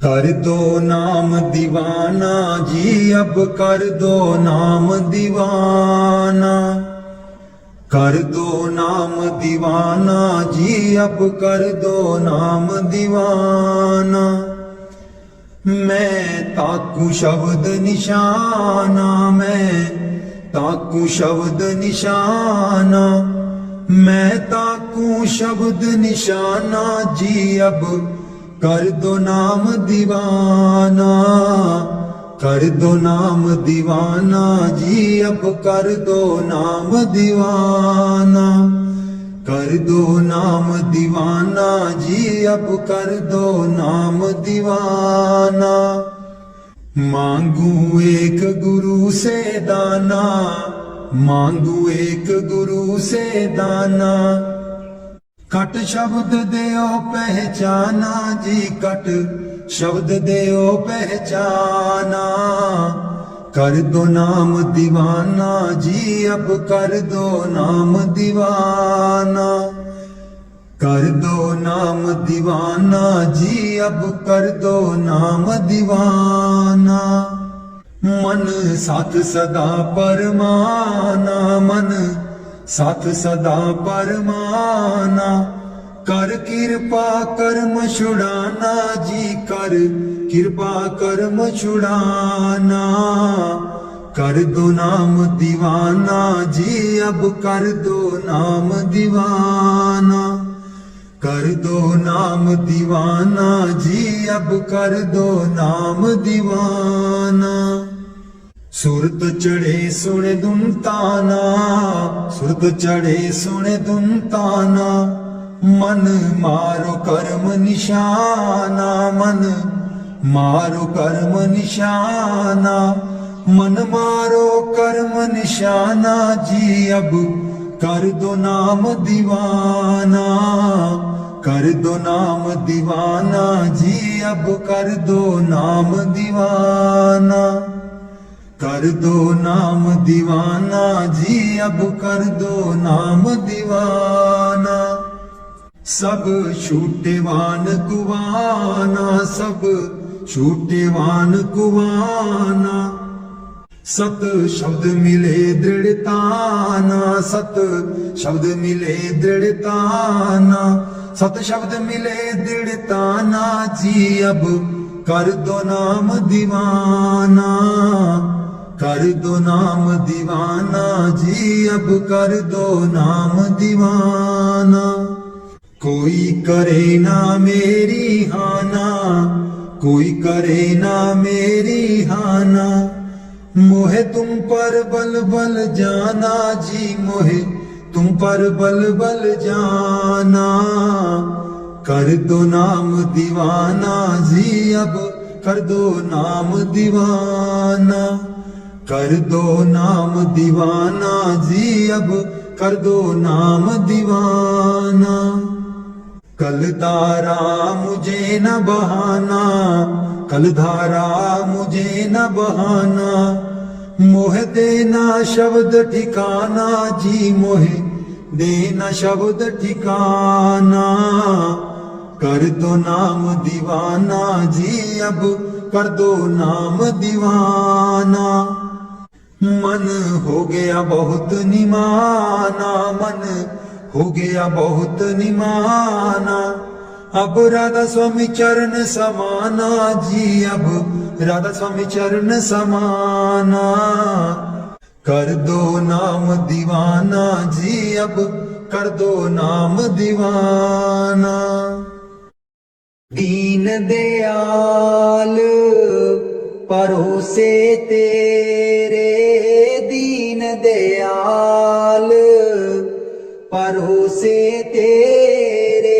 कर दो नाम दीवाना जी, अब कर दो नाम दीवाना। कर दो नाम दीवाना जी, अब कर दो नाम दीवाना। मैं ताकू शब्द निशाना, मैं ताकू शब्द निशाना। मैं ताकू शब्द निशाना जी, अब कर दो नाम दीवाना। कर दो नाम दीवाना जी, अब कर दो नाम दीवाना। कर दो नाम दीवाना जी, अब कर दो नाम दीवाना। मांगू एक गुरु से दाना, मांगू एक गुरु से दाना। कट शब्द देओ पहचाना जी, कट शब्द देओ पहचाना। कर दो नाम दीवाना जी, अब कर दो नाम दीवाना। कर दो नाम दीवाना जी, अब कर दो नाम दीवाना। मन साथ सदा परमाना, मन साथ सदा परमाना। कर कृपा कर्म छुड़ाना जी, कर कृपा कर्म छुड़ाना। कर दो नाम दीवाना जी, अब कर दो नाम दीवाना। कर दो नाम दीवाना जी, अब कर दो नाम दीवाना। सुरत चढ़े सुने धुन ताना, सुरत चढ़े सुने धुन ताना। मन मारो कर्म निशाना, मन मारो कर्म निशाना। मन मारो कर्म निशाना जी, अब कर दो नाम दीवाना। कर दो नाम दीवाना जी, अब कर दो नाम दीवाना। कर दो नाम दीवाना जी, अब कर दो नाम दीवाना। सब छूटेवान कुवाना, सब छूटेवान कुवाना। सत शब्द मिले दृढ़ताना, सत शब्द मिले दृढ़ताना। सत शब्द मिले दृढ़ताना जी, अब कर दो नाम दीवाना। कर दो नाम दीवाना जी, अब कर दो नाम दीवाना। कोई करे ना मेरी हाना, कोई करे ना मेरी हाना। मोहे तुम पर बल बल जाना जी, मोहे तुम पर बल बल जाना। कर दो नाम दीवाना जी, अब कर दो नाम दीवाना। कर दो नाम दीवाना जी, अब कर दो नाम दीवाना। कल धारा मुझे न बहाना, कल धारा मुझे न बहाना। मोह देना शब्द ठिकाना जी, मोहे देना शब्द ठिकाना। कर दो नाम दीवाना जी, अब कर दो नाम दीवाना। मन हो गया बहुत निमाना, मन हो गया बहुत निमाना। अब राधा स्वामी चरण समाना जी, अब राधा स्वामी चरण समाना। कर दो नाम दीवाना जी, अब कर दो नाम दीवाना। दीन दयाल परोसे तेरे, दीन दयाल परोसे तेरे।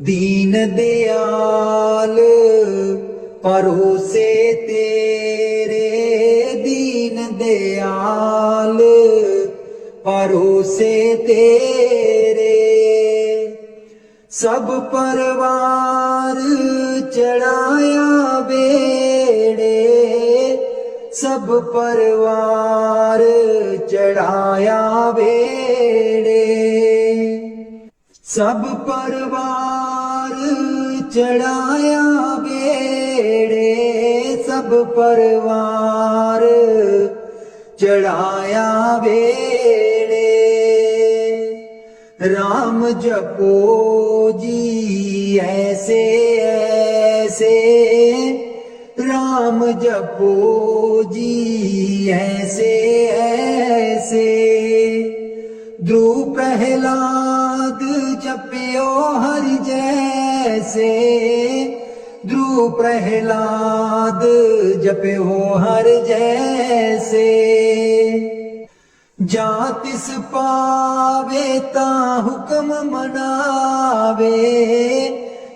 दीन दयाल परोसे तेरे, दीन दयाल परोसे तेरे। सब परवार चढ़ाया बेड़े, सब परवार चढ़ाया बेड़े। सब परवार चढ़ाया बेड़े, सब परवार चढ़ाया बेड़े। राम जपो जी ऐसे ऐसे, राम जपो जी ऐसे ऐसे। ध्रुव प्रहलाद जपियो हरि जैसे, ध्रुव प्रहलाद जपियो हरि जैसे। जा तिस पावे ता हुक्म मनावे,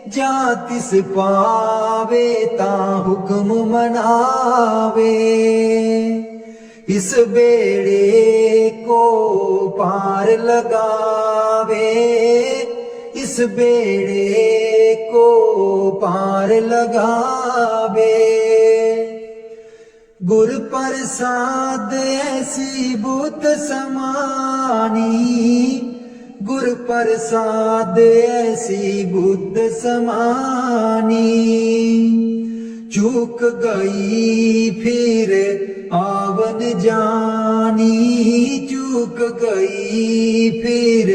जा तिस पावे ता हुक्म मनावे। इस बेड़े को पार लगावे, इस बेड़े को पार लगावे। गुर प्रसाद ऐसी बुत समानी, गुर प्रसाद ऐसी बुत समानी। चूक गई फिर आवन जानी, चूक गई फिर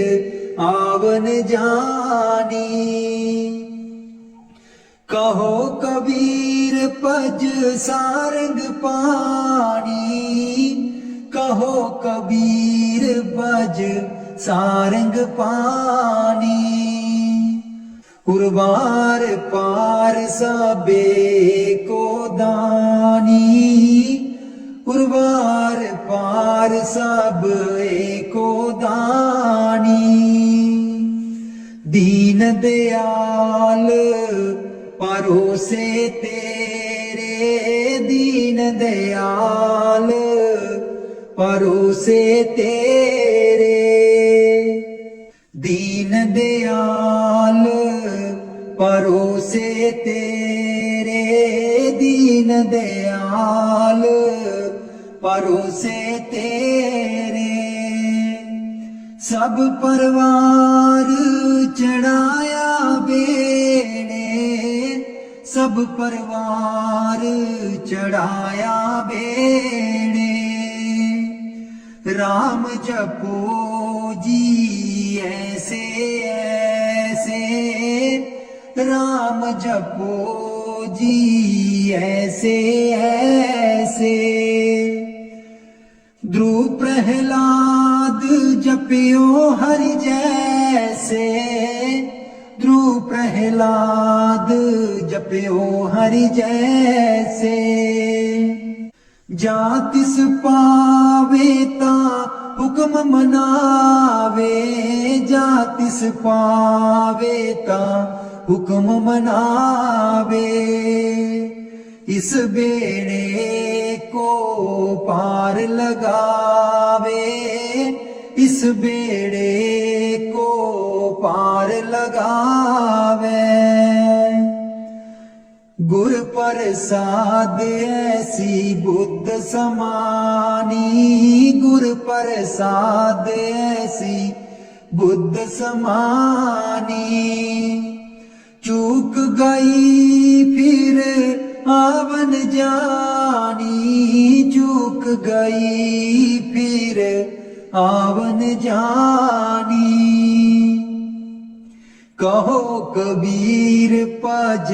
आवन जानी। कहो कबीर पज सारंग पानी, कहो कबीर पज सारंग पानी। उर्वार पार सबे को दानी, उर्वार पार सब एको दानी। दीन दयाल परोसे तेरे, दीन दयाल परोसे तेरे। दीन दयाल परोसे तेरे, दीन दयाल परोसे तेरे। सब परवार चढ़ाया बेड़े, सब परवार चढ़ाया बेड़े। राम जपो जी ऐसे ऐसे, राम जपो जी ऐसे ऐसे। ध्रुव प्रहलाद जपियो हरि जैसे, ध्रुव प्रहलाद जपियो हरि जैसे। जा तिस पावे ता हुक्म मनावे, जा तिस पावे ता हुक्म मनावे। इस बेड़े को पार लगावे, इस बेड़े को पार लगावे। गुर प्रसाद ऐसी बुद्ध समानी, गुर प्रसाद ऐसी बुद्ध समानी। चूक गई फिर आवन जानी, चूक गई फिर आवन जानी। कहो कबीर पज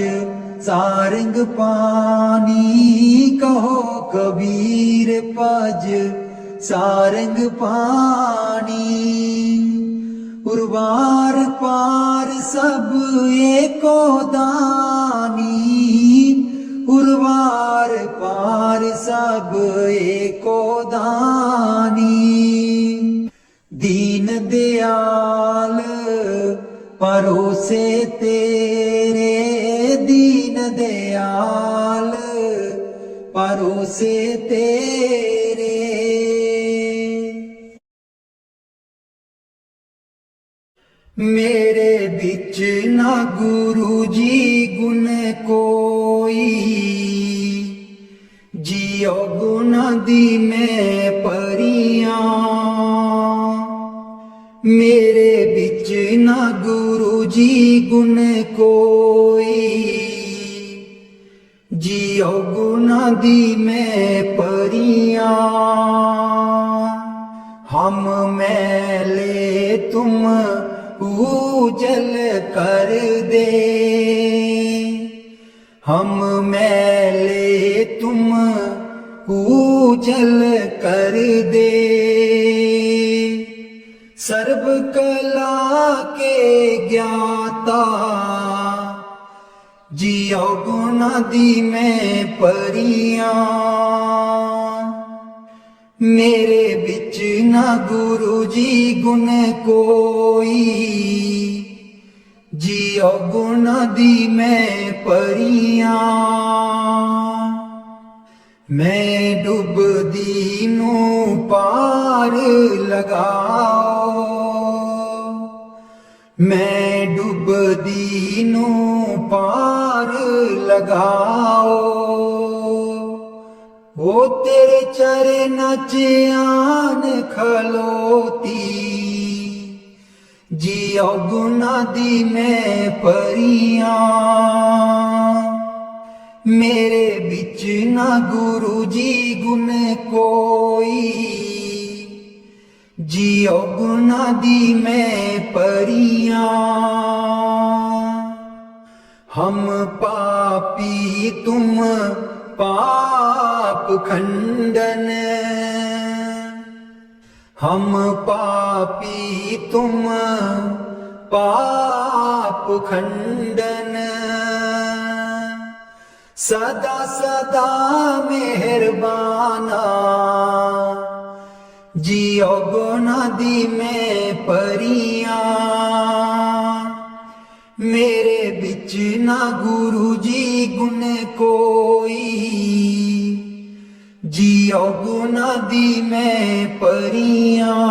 सारंग पानी, कहो कबीर पज सारंग पानी। उर्वार पार सब एको दानी, उर्वार पार सब एको दानी। दीन दयाल परोसे तेरे, दीन दयाल परोसे तेरे। मेरे बिच ना गुरु जी गुण कोई, जियो गुना दी मैं परियां। मेरे बिच ना गुरु जी गुण कोई, जियो गुना दी में परियां, हम मैले तुम उजल कर दे, हम मैले तुम उजल कर दे। सर्व कला के ज्ञाता, जियो गुना दी में परियां, मेरे बिच ना गुरु जी गुण कोई, जियो गुना दी में परियां। मैं डुबदी नू पार लगाओ, मैं डुबदी नू पार लगाओ, ओ तेरे चरण च आन खलोती, जियो गुना दी में परियां, मेरे बिच ना गुरु जी गुण कोई, जियो गुना दी में परियां। हम पापी तुम पाप खंडन, हम पापी तुम पाप खंडन, सदा सदा मेहरबाना, जियो गुना दी में परियां, मेरे बिच ना गुरु जी गुण कोई, जियो गुना दी में परियां,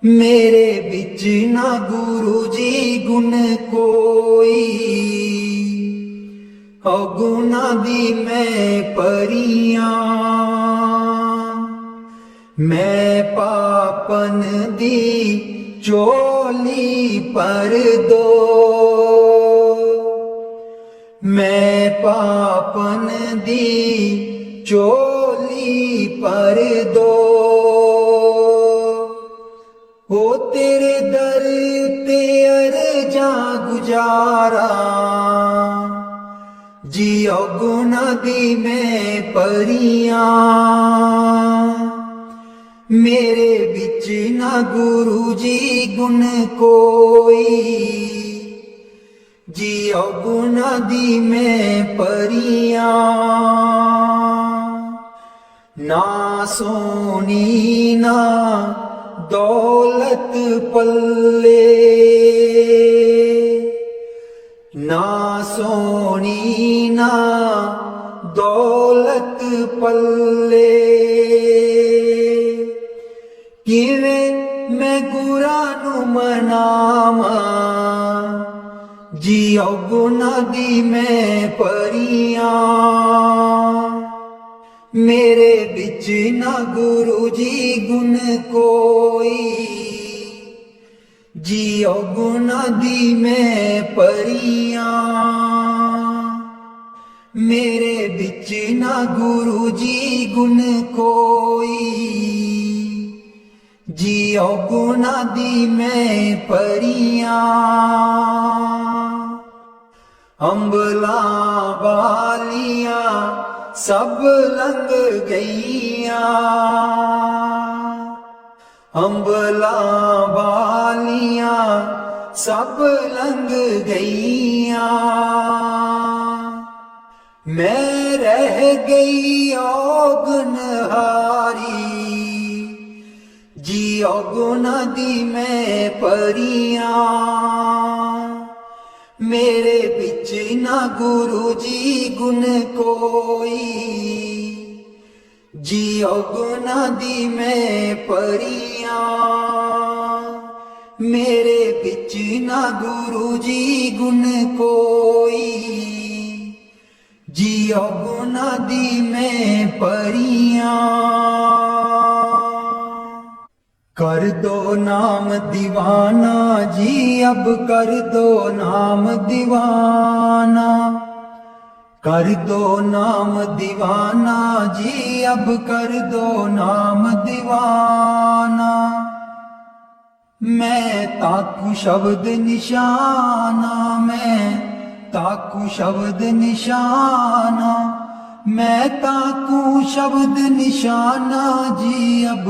मेरे बिच ना गुरु जी गुण कोई, गुना दी में परियां। मैं पापन दी चोली पर दो, मैं पापन दी चोली पर दो, ओ तेरे दर ते अर्जा गुजारा, जियो गुना दी में परियां, मेरे बिच ना गुरु जी गुण कोई, जियो गुना दी में परियां। ना सोनी ना दौलत पल्ले, ना सोनी ना दौलत पल्ले, किवें मैं गुरा नू मनावा, जियो गुना दी में परियां, मेरे बिच ना गुरु जी गुण कोई, जियो गुना दी में परियां, मेरे बिच ना गुरु जी गुण कोई, जियो गुना दी में परियां। अंबला वालियां सब लंघ गईयां, अंबला वालियां सब लंघ गईयां, मैं रह गई गुनहारी, जियो गुना दी में परियां, मेरे बिच ना गुरु जी गुण कोई, जियो गुना दी में परियां, मेरे बिच ना गुरु जी गुण कोई, जियो गुना दी में परियां। कर दो नाम दीवाना जी, अब कर दो नाम दीवाना, कर दो नाम दीवाना जी, अब कर दो नाम दीवाना। मैं ताकू शब्द निशाना, मैं ताकू शब्द निशाना, मैं ताकू शब्द निशाना जी, अब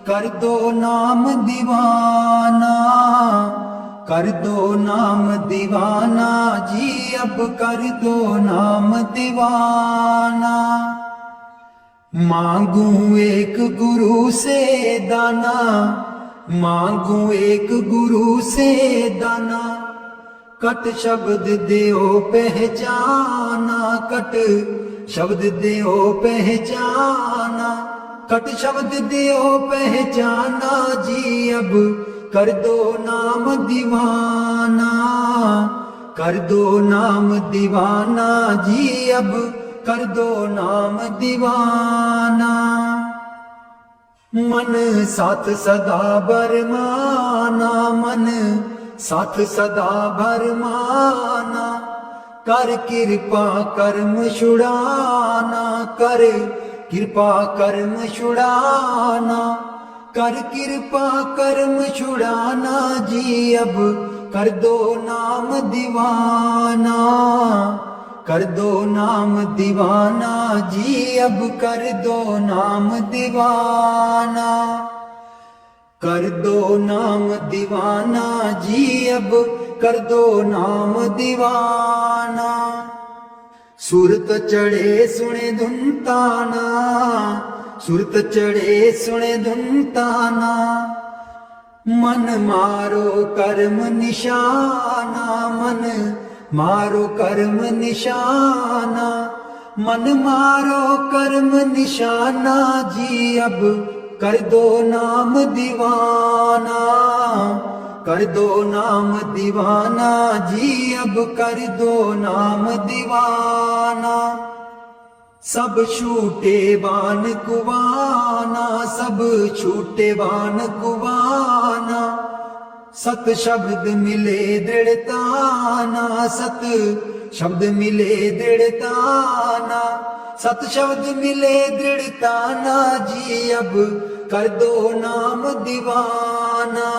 कर दो नाम दीवाना। कर दो नाम दीवाना जी, अब कर दो नाम दीवाना। मांगू एक गुरु से दाना, मांगू एक गुरु से दाना, कट शब्द देओ पहचाना, कट शब्द देओ पहचाना, कट शब्द देओ पहचाना जी, अब कर दो नाम दीवाना। कर दो नाम दीवाना जी, अब कर दो नाम दीवाना। मन साथ सदा बरमाना, मन साथ सदा बरमाना, कर कृपा कर्म छुड़ाना, कर कृपा कर्म छुड़ाना, कर कृपा कर्म छुड़ाना जी, अब कर दो नाम दीवाना। कर दो नाम दीवाना जी, अब कर दो नाम दीवाना। कर दो नाम दीवाना जी, अब कर दो नाम दीवाना। सुरत चढ़े सुने धुनताना, सुरत चढ़े सुने धुनताना, मन मारो कर्म निशाना, मन मारो कर्म निशाना, मन मारो कर्म निशाना जी, अब कर दो नाम दीवाना। कर दो नाम दीवाना जी, अब कर दो नाम दीवाना। सब छूटे बान कुवाना, सब छूटे बान कुवाना, सत शब्द मिले दृढ़ताना, सत शब्द मिले दृढ़ताना, सत शब्द मिले दृढ़ताना जी, अब कर दो नाम दीवाना।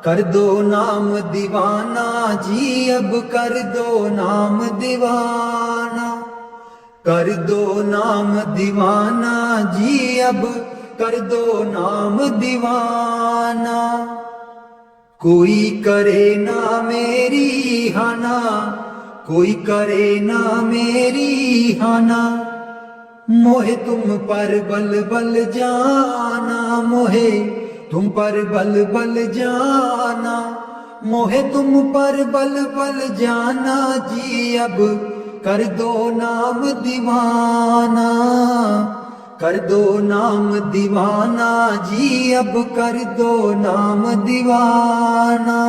कर दो नाम दीवाना जी, अब कर दो नाम दीवाना। कर दो नाम दीवाना जी, अब कर दो नाम दीवाना। कोई करे ना मेरी हाना, कोई करे ना मेरी हाना, मोहे तुम पर बल बल जाना, मोहे तुम पर बल बल जाना, मोहे तुम पर बल बल जाना जी, अब कर दो नाम दीवाना। कर दो नाम दीवाना जी, अब कर दो नाम दीवाना।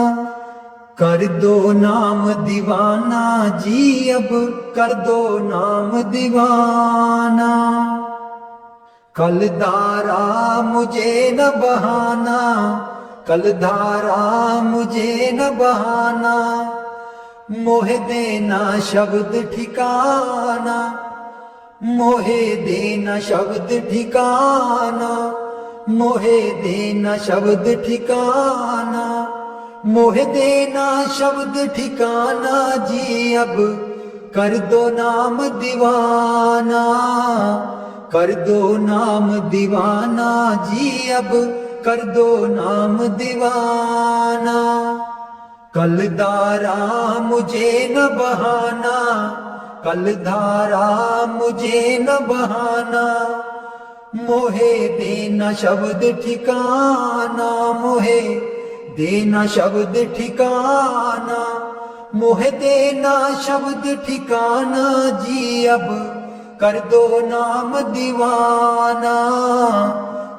कर दो नाम दीवाना जी, अब कर दो नाम दीवाना। कल धारा मुझे न बहाना, कल धारा मुझे न बहाना, मोहे देना शब्द ठिकाना, मोहे देना शब्द ठिकाना, मोहे देना शब्द ठिकाना, मोहे देना शब्द ठिकाना जी, अब कर दो नाम दीवाना। कर दो नाम दीवाना जी, अब कर दो नाम दीवाना। कल धारा मुझे न बहाना, कल धारा मुझे न बहाना, मोहे देना शब्द ठिकाना, मोहे देना शब्द ठिकाना, मोहे देना शब्द ठिकाना जी, अब कर दो नाम दीवाना।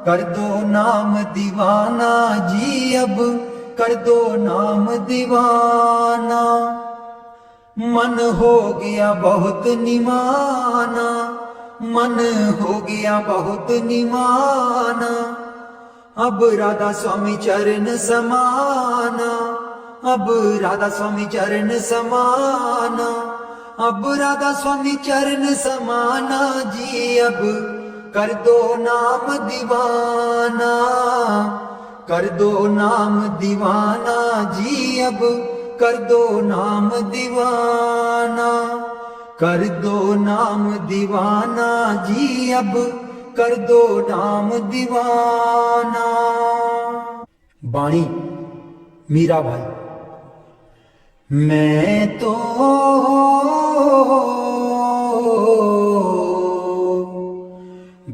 कर दो नाम दीवाना जी, अब कर दो नाम दीवाना। मन हो गया बहुत निमाना, मन हो गया बहुत निमाना, अब राधा स्वामी चरण समाना, अब राधा स्वामी चरण समाना, अब राधा स्वामी चरण समाना जी, अब कर दो नाम दीवाना, कर दो नाम दीवाना जी, अब कर दो नाम दीवाना, कर दो नाम दीवाना जी, अब कर दो नाम दीवाना। बाणी मीरा भाई। मैं तो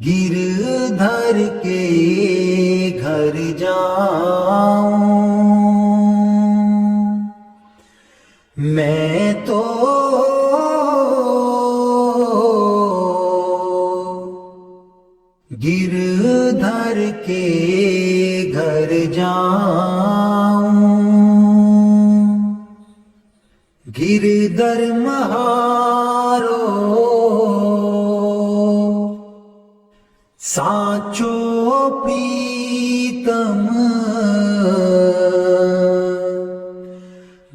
गिरधर के घर जाऊं, मैं तो गिरधर के घर जाऊं, गिरधर महारो साचो प्रीतम,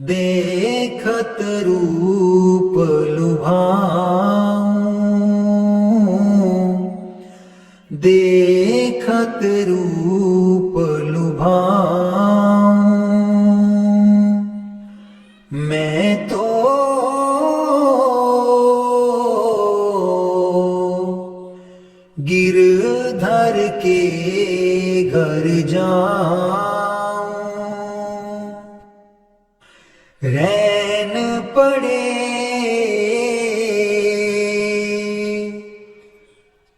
देखत रूप लुभाऊं, देखत रूप लुभाऊं, मैं तो गिरधर के घर जाऊं, रैन पड़े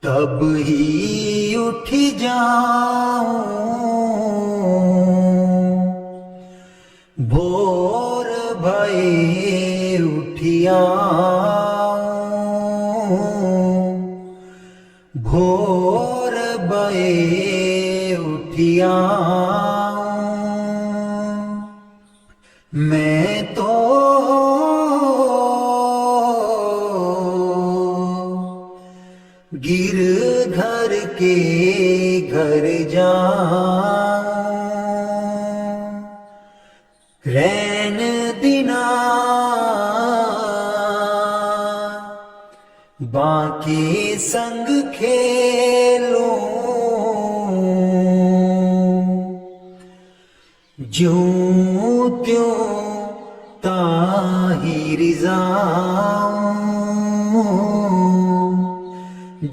तब ही उठ जाऊं, भोर भये उठियाऊं, भोर भये उठियाऊं, मैं तो गिरधर के घर जाऊं, रैन दिना बाकी संग खेलूं, ज्यों त्यों ताहि रिजाऊं,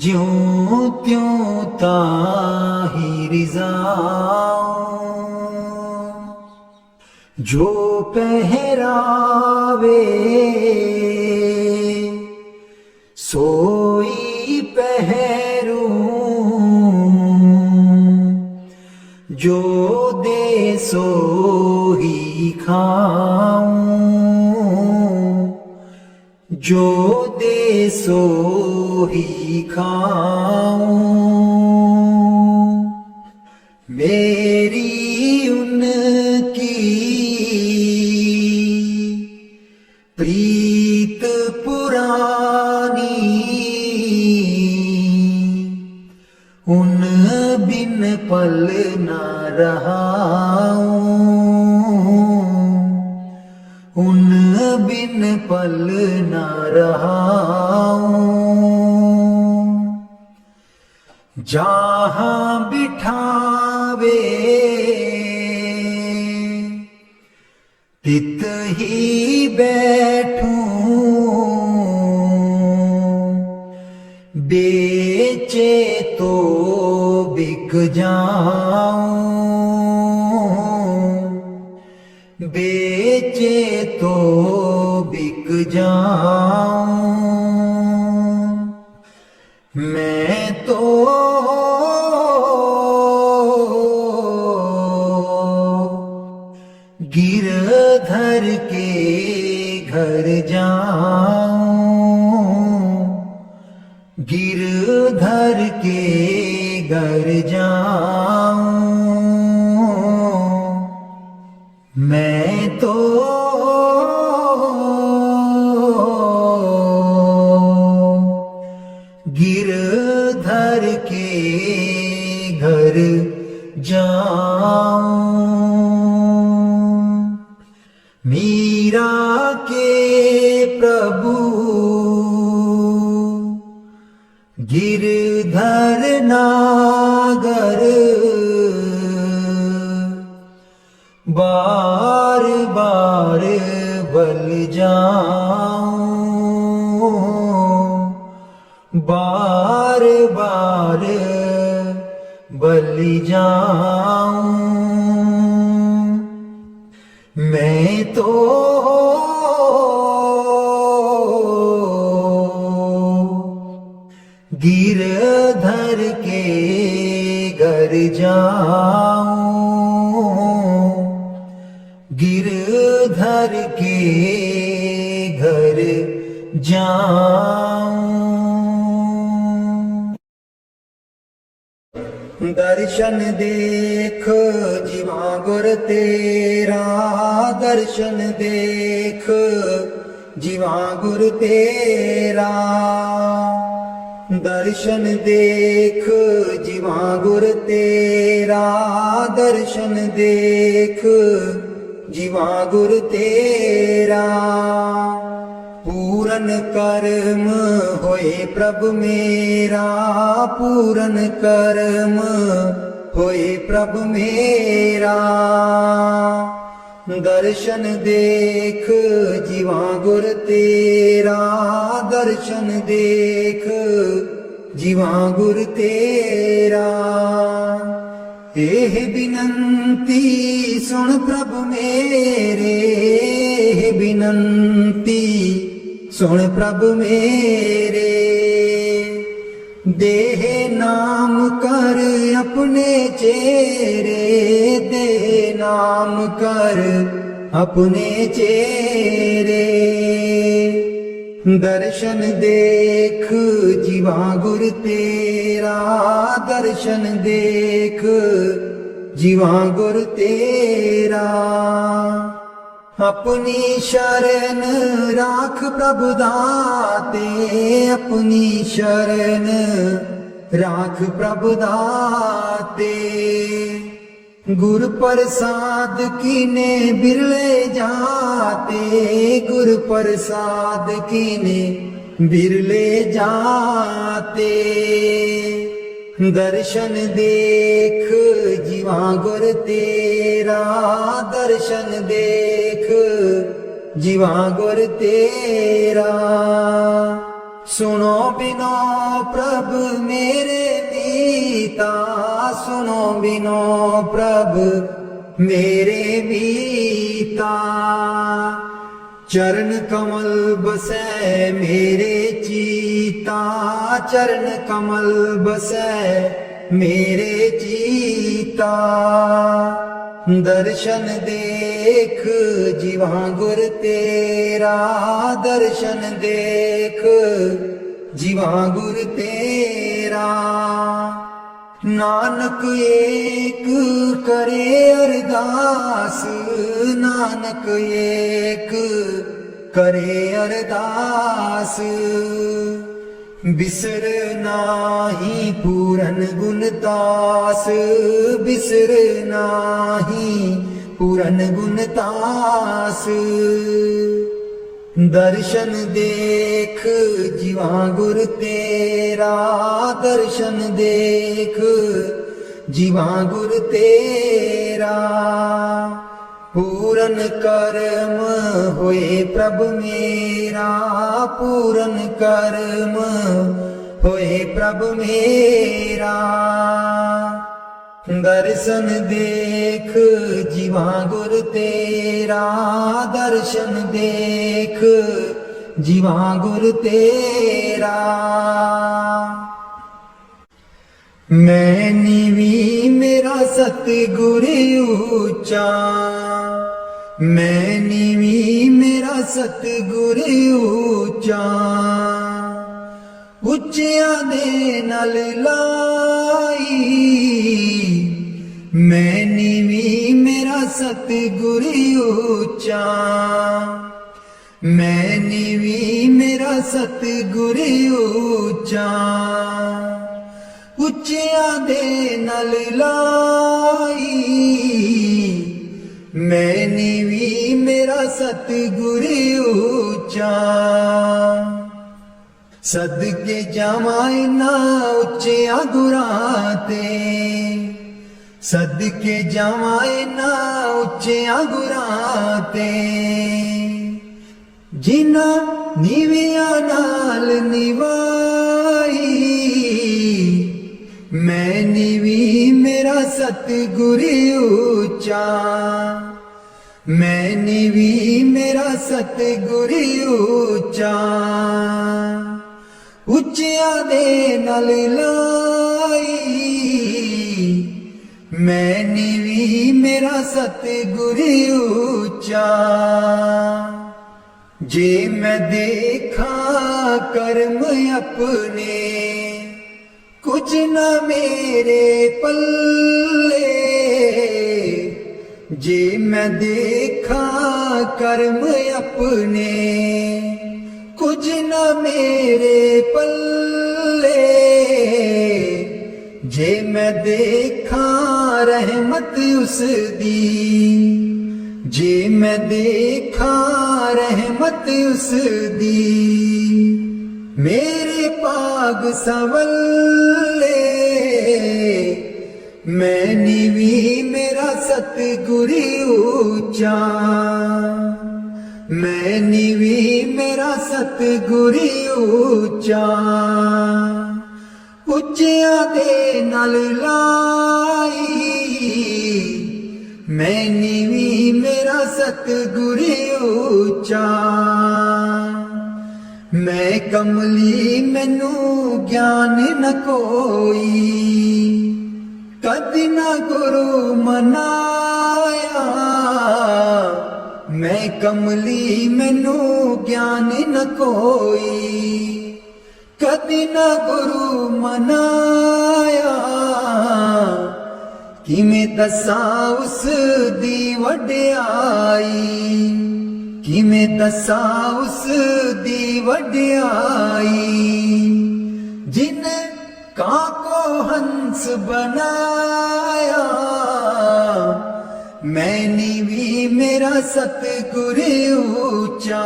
ज्यों त्यों ताहि रिजाऊं, जो पहरावे सोई पहरूं, जो दे सो ही खाऊं, जो दे सो ही खाऊं, मेरी उनकी प्रीत पुरानी, उन बिन पल न रहाऊं, उन बिन पल न रहाऊं, जहां बिठावे तित ही बैठूं, बेचे तो बिक जाऊं, बेचे तो बिक जाऊं, मैं तो गिरधर के घर जाऊं, गिरधर के घर जाऊं, मैं तो गिरधर के घर जाऊं। मीरा के प्रभु गिरधर नागर बार बार बल जाऊं, बार बार बल जाऊं। मैं तो गिरधर के घर जाऊं, गिरधर के घर जाऊं। दर्शन देख जीवा गुर तेरा, दर्शन देख जीवा गुर तेरा, दर्शन देख जीवा गुर तेरा, दर्शन देख जीवा गुर तेरा। पूरन कर्म होए प्रभु मेरा, पूरन कर्म होए प्रभु मेरा। दर्शन देख जीवा गुर तेरा, दर्शन देख जीवा गुर तेरा। एह बिनंती सुन प्रभु मेरे, एह बिनंती सुन प्रभु मेरे। देह नाम कर अपने चेरे, देह नाम कर अपने चेरे। दर्शन देख जीवा गुर तेरा, दर्शन देख जीवा गुर तेरा। अपनी शरण राख प्रभु दाते, अपनी शरण राख प्रभु दाते। गुर प्रसाद कीने बिरले जाते, गुर प्रसाद कीने बिरले जाते। दर्शन देख जीवा गुर तेरा, दर्शन देख जीवा गुर तेरा। सुनो बिनो प्रभु मेरे मीता, सुनो बिनो प्रभु मेरे मीता। चरण कमल बसै मेरे चीता, चरण कमल बसै मेरे चीता। दर्शन देख जीवा गुर तेरा, दर्शन देख जीवा गुर तेरा। नानक एक करे अरदास, नानक एक करे अरदास। बिसर नाही पूरन गुणतास, बिसर नाही पूरन गुणतास। दर्शन देख जीवा गुर तेरा, दर्शन देख जीवा गुर तेरा। पूरन कर्म होए प्रभु मेरा, पूरन कर्म होए प्रभु मेरा। दर्शन देख जीवा गुर तेरा, दर्शन देख जीवा गुर तेरा। मैं नीवी मेरा सतगुर ऊंचा, मैं नीवी मेरा सतगुर ऊंचा। ਉੱਚਿਆਂ ਦੇ ਨਾਲ ਲਾਈ, ਮੈਂ ਨੀਵੀਂ ਮੇਰਾ ਸਤਿਗੁਰ ਉੱਚਾ। ਮੈਂ ਨੀਵੀਂ ਮੇਰਾ ਸਤਿਗੁਰ ਉੱਚਾ। ਉੱਚਿਆਂ ਦੇ ਨਾਲ ਲਾਈ, ਮੈਂ ਨੀਵੀਂ ਮੇਰਾ ਸਤਿਗੁਰ ਉੱਚਾ। ਸਦਕੇ ਜਾਵਾਂ ਇਨ੍ਹਾਂ ਉੱਚਿਆਂ ਗੁਰਾਂ ਤੇ, ਸਦਕੇ ਜਾਵਾਂ ਇਨ੍ਹਾਂ ਉੱਚਿਆਂ ਗੁਰਾਂ ਤੇ, ਜਿਨ੍ਹਾਂ ਨੀਵਿਆਂ ਨਾਲ ਨਿਵਾਈ। ਮੈਂ ਨੀਵੀਂ ਮੇਰਾ ਸਤਿਗੁਰ ਉੱਚਾ, ਮੈਂ ਨੀਵੀਂ ਮੇਰਾ ਸਤਿਗੁਰ ਉੱਚਾ। ਉੱਚਿਆਂ ਦੇ ਨਾਲ ਲਾਈ, ਮੈਂ ਨੀਵੀਂ ਮੇਰਾ ਸਤਿਗੁਰ ਉੱਚਾ। ਜੇ ਮੈਂ ਦੇਖਾਂ ਕਰਮ ਆਪਣੇ, ਕੁਝ ਨਾ ਮੇਰੇ ਪੱਲੇ। ਜੇ ਮੈਂ ਦੇਖਾਂ ਕਰਮ ਆਪਣੇ, ਕੁਝ ਨਾ ਮੇਰੇ ਪੱਲੇ। ਜੇ ਮੈਂ ਦੇਖਾਂ ਰਹਿਮਤ ਉਸ ਦੀ, ਜੇ ਮੈਂ ਦੇਖਾਂ ਰਹਿਮਤ ਉਸ ਦੀ। ਮੇਰੇ ਭਾਗ ਸਵੱਲੇ, ਮੈਂ ਨੀਵੀਂ ਮੇਰਾ ਸਤਿਗੁਰ ਉੱਚਾ, ਮੈਂ ਨੀਵੀਂ ਮੇਰਾ ਸਤਿਗੁਰ ਉੱਚਾ। ਉੱਚਿਆਂ ਦੇ ਨਾਲ ਲਾਈ, ਮੈਂ ਨੀਵੀਂ ਮੇਰਾ ਸਤਿਗੁਰ ਉੱਚਾ। ਮੈਂ ਕਮਲੀ ਮੈਨੂੰ ਗਿਆਨ ਨ ਕੋਈ, ਕਦੀ ਨਾ ਗੁਰੂ ਮਨਾਇਆ। ਮੈਂ ਕਮਲੀ ਮੈਨੂੰ ਗਿਆਨ ਨ ਕੋਈ, ਕਦੀ ਨਾ ਗੁਰੂ ਮਨਾਇਆ। ਕਿਵੇਂ ਦੱਸਾਂ ਉਸ ਦੀ ਵਡਿਆਈ, ਕਿਵੇਂ ਦੱਸਾਂ ਉਸ ਦੀ ਵਡਿਆਈ। ਜਿਨੇ ਕਾਂ ਕੋ ਹੰਸ ਬਣਾਇਆ, ਮੈਂ ਨੀਵੀਂ ਮੇਰਾ ਸਤਿਗੁਰ ਉੱਚਾ,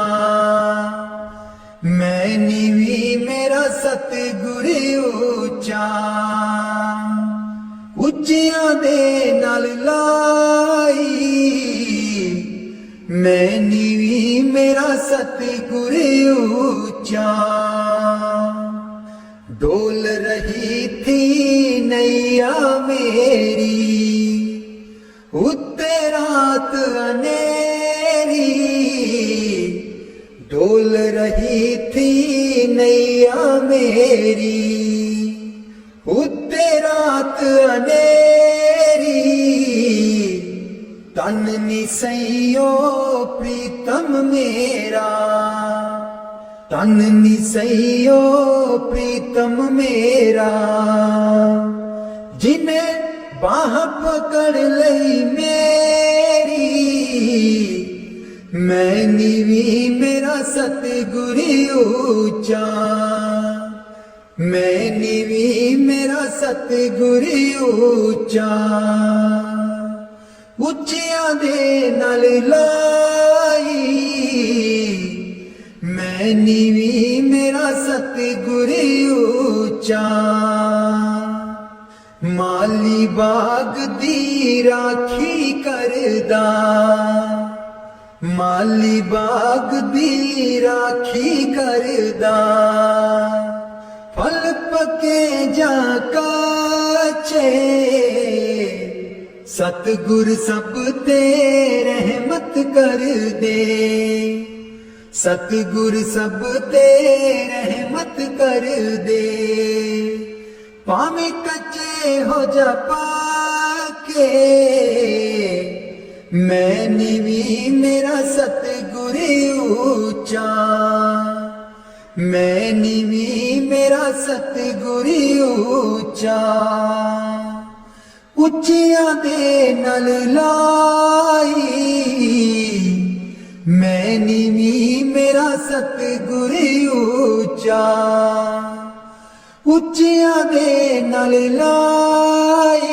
ਮੈਂ ਨੀਵੀਂ ਮੇਰਾ ਸਤਿਗੁਰ ਉੱਚਾ। ਉੱਚਿਆਂ ਦੇ ਨਾਲ ਲਾਈ, ਮੈਂ ਨੀਵੀਂ ਮੇਰਾ ਸਤਿਗੁਰ ਉੱਚਾ। ਡੋਲ ਰਹੀ ਥੀ ਨੈया ਮੇਰੀ, ਉੱਤੇ ਰਾਤ ਅਨੇਰੀ। ਡੋਲ ਰਹੀ ਥੀ ਨੈया ਮੇਰੀ, ਉੱਤੇ ਰਾਤ ਅਨੇਰੀ। ਤਨ ਨੀ ਸਈਓ ਪ੍ਰੀਤਮ ਮੇਰਾ, ਤਨ ਨੀ ਸਈਓ ਪ੍ਰੀਤਮ ਮੇਰਾ। ਜਿਨੇ ਬਾਹ ਪਕੜ ਲਈ ਮੇਰੀ, ਮੈਂ ਨੀਵੀਂ ਮੇਰਾ ਸਤਿਗੁਰ ਉੱਚਾ, ਮੈਂ ਨੀਵੀਂ ਮੇਰਾ ਸਤਿਗੁਰ ਉੱਚਾ। ਉੱਚਿਆਂ ਦੇ ਨਾਲ ਲਾਈ, ਮੈਂ ਨੀਵੀਂ ਮੇਰਾ ਸਤਿਗੁਰ ਉੱਚਾ। ਮਾਲੀ ਬਾਗ ਦੀ ਰਾਖੀ ਕਰਦਾ, ਮਾਲੀ ਬਾਗ ਦੀ ਰਾਖੀ ਕਰਦਾ। ਫਲ ਪੱਕੇ ਜਾਂ ਕਾਚੇ, ਸਤਿਗੁਰ ਸਭ ਤੇ ਰਹਿਮਤ ਕਰ ਦੇ। ਸਤਿਗੁਰ ਸਭ ਤੇ ਰਹਿਮਤ ਕਰ ਦੇ। ਭਾਵੇਂ ਕੱਚੇ ਹੋ ਜਾ ਪਾਕੇ, ਮੈਂ ਨੀਵੀਂ ਮੇਰਾ ਸਤਿਗੁਰ ਉੱਚਾ, ਮੈਂ ਨੀਵੀਂ ਮੇਰਾ ਸਤਿਗੁਰ ਉੱਚਾ। ਉੱਚਿਆਂ ਦੇ ਨਾਲ ਲਾਈ, ਮੈਂ ਨੀਵੀਂ ਮੇਰਾ ਸਤਿਗੁਰ ਉੱਚਾ। ਉੱਚਿਆਂ ਦੇ ਨਾਲ ਲਾਈ,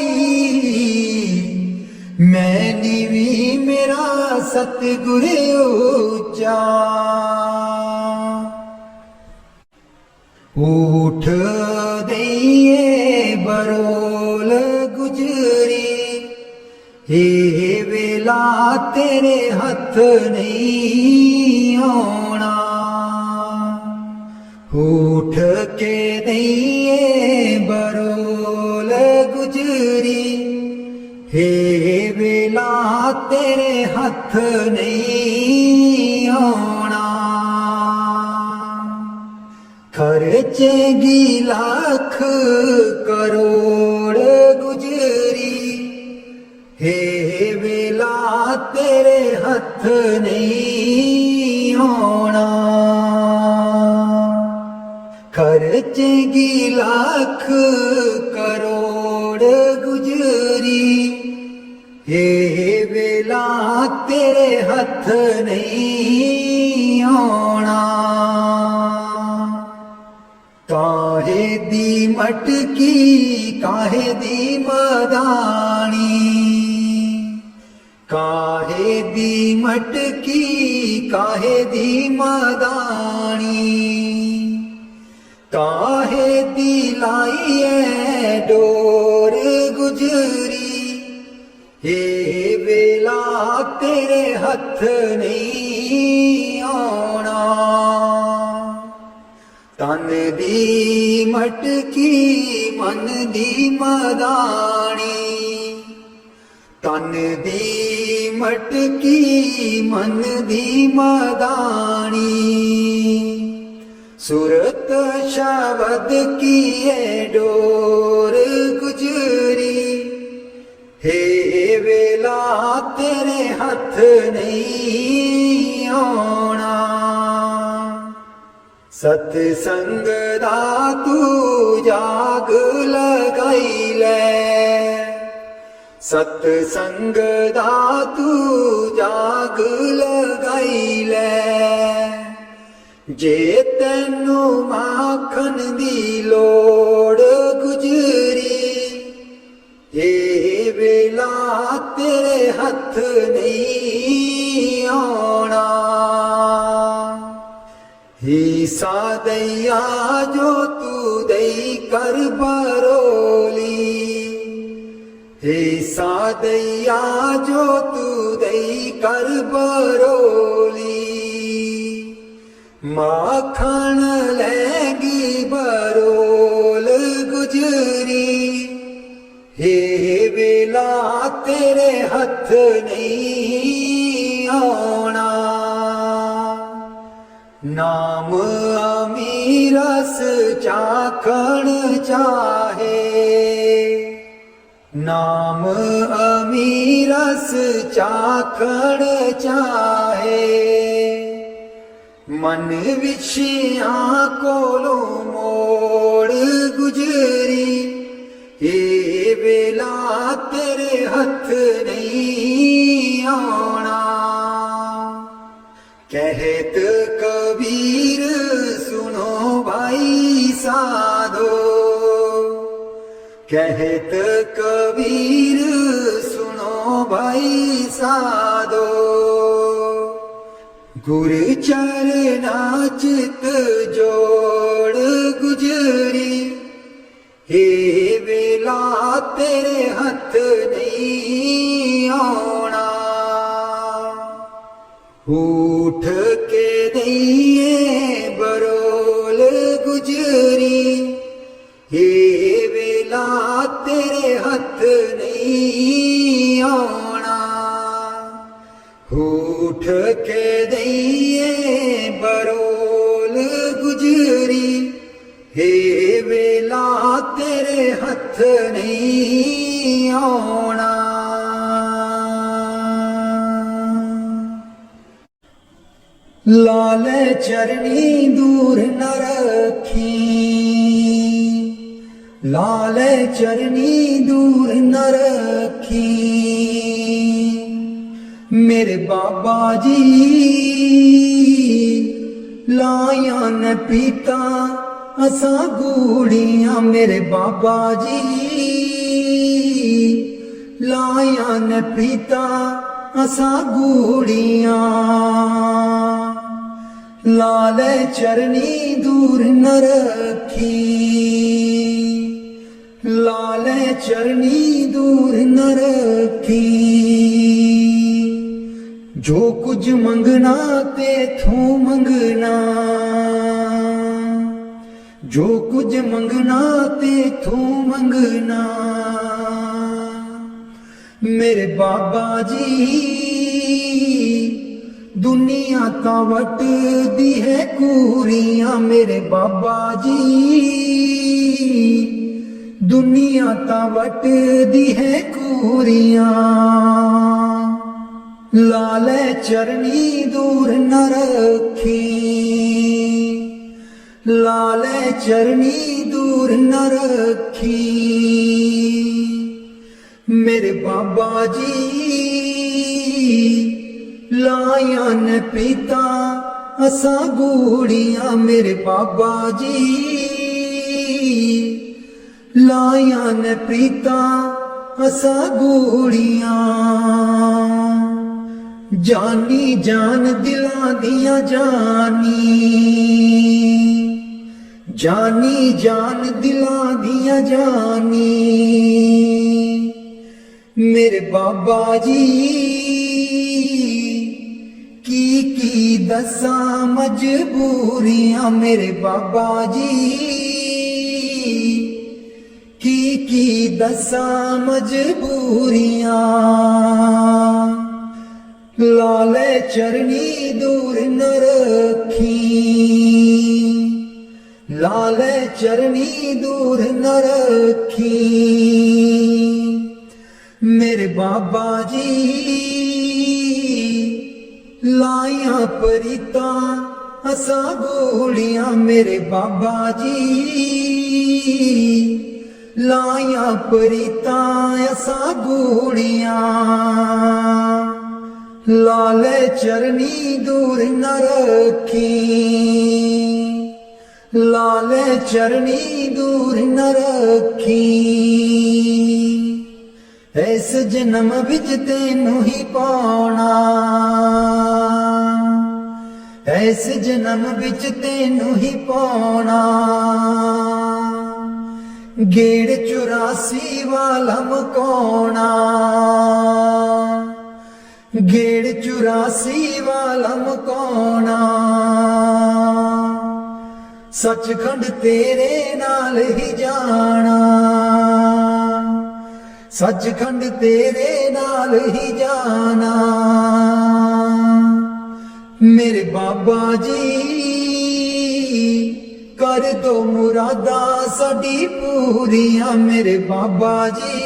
ਮੈਂ ਨੀਵੀਂ ਮੇਰਾ ਸਤਿਗੁਰ ਉੱਚਾ। ऊठ दईए बरोल गुजरी, हे वेला तेरे हथ नहीं आना। ऊठ के दईए बरोल गुजरी, हे वेला तेरे हथ नहीं आना। खर्चेगी लाख करोड़ गुजरी, हे वेला तेरे हथ नहीं आना। खर्चेगी लाख करोड़ गुजरी, हे वेला तेरे हथ नहीं आना। काहे दी मटकी काहे दी मदानी, काहे दी मटकी काहे दी मदानी। काहे दी लाइए डोर गुजरी, हे वेला तेरे हथ नहीं आना। तन दी मटकी मन दी मदानी, तन दी मटकी मन दी मदानी। सुरत शब्द की है डोर गुजरी, हे वेला तेरे हथ नहीं आना। सतसंग दा तू जाग लगाई ले, सतसंग दा तू जाग लगाई ले। जे तैनू माखन दी लोड़ गुजरी, हे वेला तेरे हथ नहीं आना। हिस्सा दैया जो तू दई कर बरोली, हिस्सा दैया जो तू दई कर बरोली। माखन लेगी बरोल गुजरी, हे वेला तेरे हथ नहीं आना। नाम अमीरस चाखण चाहे, नाम अमीरस चाखण चाहे। मन विछियां कोलों मोड़ गुजरी, हे वेला तेरे हथ नहीं आना। कहत कबीर सुनो भाई साधो, कहत कबीर सुनो भाई साधो। गुर चरना चित जोड़ गुजरी, हे वेला तेरे हथ नहीं आना। ऊठ के दईए बरोल गुजरी, हे वेला तेरे हथ नहीं आना। ऊठ के दईए बरोल गुजरी, हे वेला तेरे हथ नहीं आना। लाल चरनी दूर न रखी, लाल चरनी दूर न रखी। मेरे बाबा जी लाया न पीता असा गूड़ियां, मेरे बाबा जी लाया न पीता असा गूड़ियां। ਲਾਲੇ ਚਰਨੀ ਦੂਰ ਨ ਰੱਖੀ, ਲਾਲੇ ਚਰਨੀ ਦੂਰ ਨ ਰੱਖੀ। ਜੋ ਕੁਝ ਮੰਗਣਾ ਤੇਥੋਂ ਮੰਗਣਾ, ਜੋ ਕੁਝ ਮੰਗਣਾ ਤੇਥੋਂ ਮੰਗਣਾ। ਮੇਰੇ ਬਾਬਾ ਜੀ ਦੁਨੀਆ ਤਾਂ ਵੱਟਦੀ ਹੈ ਕੂਰੀਆਂ, ਮੇਰੇ ਬਾਬਾ ਜੀ ਦੁਨੀਆ ਤਾਂ ਵੱਟਦੀ ਹੈ ਕੂਰੀਆਂ। ਲਾਲੇ ਚਰਨੀ ਦੂਰ ਨ ਰੱਖੀ, ਲਾਲੇ ਚਰਨੀ ਦੂਰ ਨ ਰੱਖੀ। ਮੇਰੇ ਬਾਬਾ ਜੀ ਲਾਇਆ ਨ ਪੀਤਾ ਅਸਾਂ ਗੂੜੀਆਂ, ਮੇਰੇ ਬਾਬਾ ਜੀ ਲਾਇਆ ਨ ਪੀਤਾ ਅਸਾਂ ਗੂੜੀਆਂ। ਜਾਨੀ ਜਾਨ ਦਿਲਾਂ ਦੀਆਂ ਜਾਨੀ, ਜਾਨੀ ਜਾਨ ਦਿਲਾਂ ਦੀਆਂ ਜਾਨੀ। ਮੇਰੇ ਬਾਬਾ ਜੀ ਕੀ ਦੱਸਾਂ ਮਜਬੂਰੀਆਂ, ਮੇਰੇ ਬਾਬਾ ਜੀ ਕੀ ਦੱਸਾਂ ਮਜਬੂਰੀਆਂ। ਲਾਲੇ ਚਰਨੀ ਦੂਰ ਨ ਰੱਖੀ, ਲਾਲੇ ਚਰਨੀ ਦੂਰ ਨ ਰੱਖੀ। ਮੇਰੇ ਬਾਬਾ ਜੀ ਲਾਇਆ ਪਰੀਤਾ ਅਸਾਂ ਗੋਲੀਆਂ, ਮੇਰੇ ਬਾਬਾ ਜੀ ਲਾਇਆ ਪਰੀਤਾ ਅਸਾਂ ਗੋਲੀਆਂ। ਲਾਲੇ ਚਰਨੀ ਦੂਰ ਨ ਰੱਖੀ, ਲਾਲੇ ਚਰਨੀ ਦੂਰ ਨ ਰੱਖੀ। ਇਸ ਜਨਮ ਵਿੱਚ ਤੈਨੂੰ ਹੀ ਪਾਉਣਾ, ਇਸ ਜਨਮ ਵਿੱਚ ਤੈਨੂੰ ਹੀ ਪਾਉਣਾ। ਗੇੜ 84 ਵਾਲਾ ਮਕਾਉਣਾ, ਗੇੜ 84 ਵਾਲਾ ਮਕਾਉਣਾ। ਸੱਚਖੰਡ ਤੇਰੇ ਨਾਲ ਹੀ ਜਾਣਾ, ਸੱਚਖੰਡ ਤੇਰੇ ਨਾਲ ਹੀ ਜਾਣਾ। ਮੇਰੇ ਬਾਬਾ ਜੀ ਕਰ ਦੋ ਮੁਰਾਦਾਂ ਸਾਡੀ ਪੂਰੀਆਂ, ਮੇਰੇ ਬਾਬਾ ਜੀ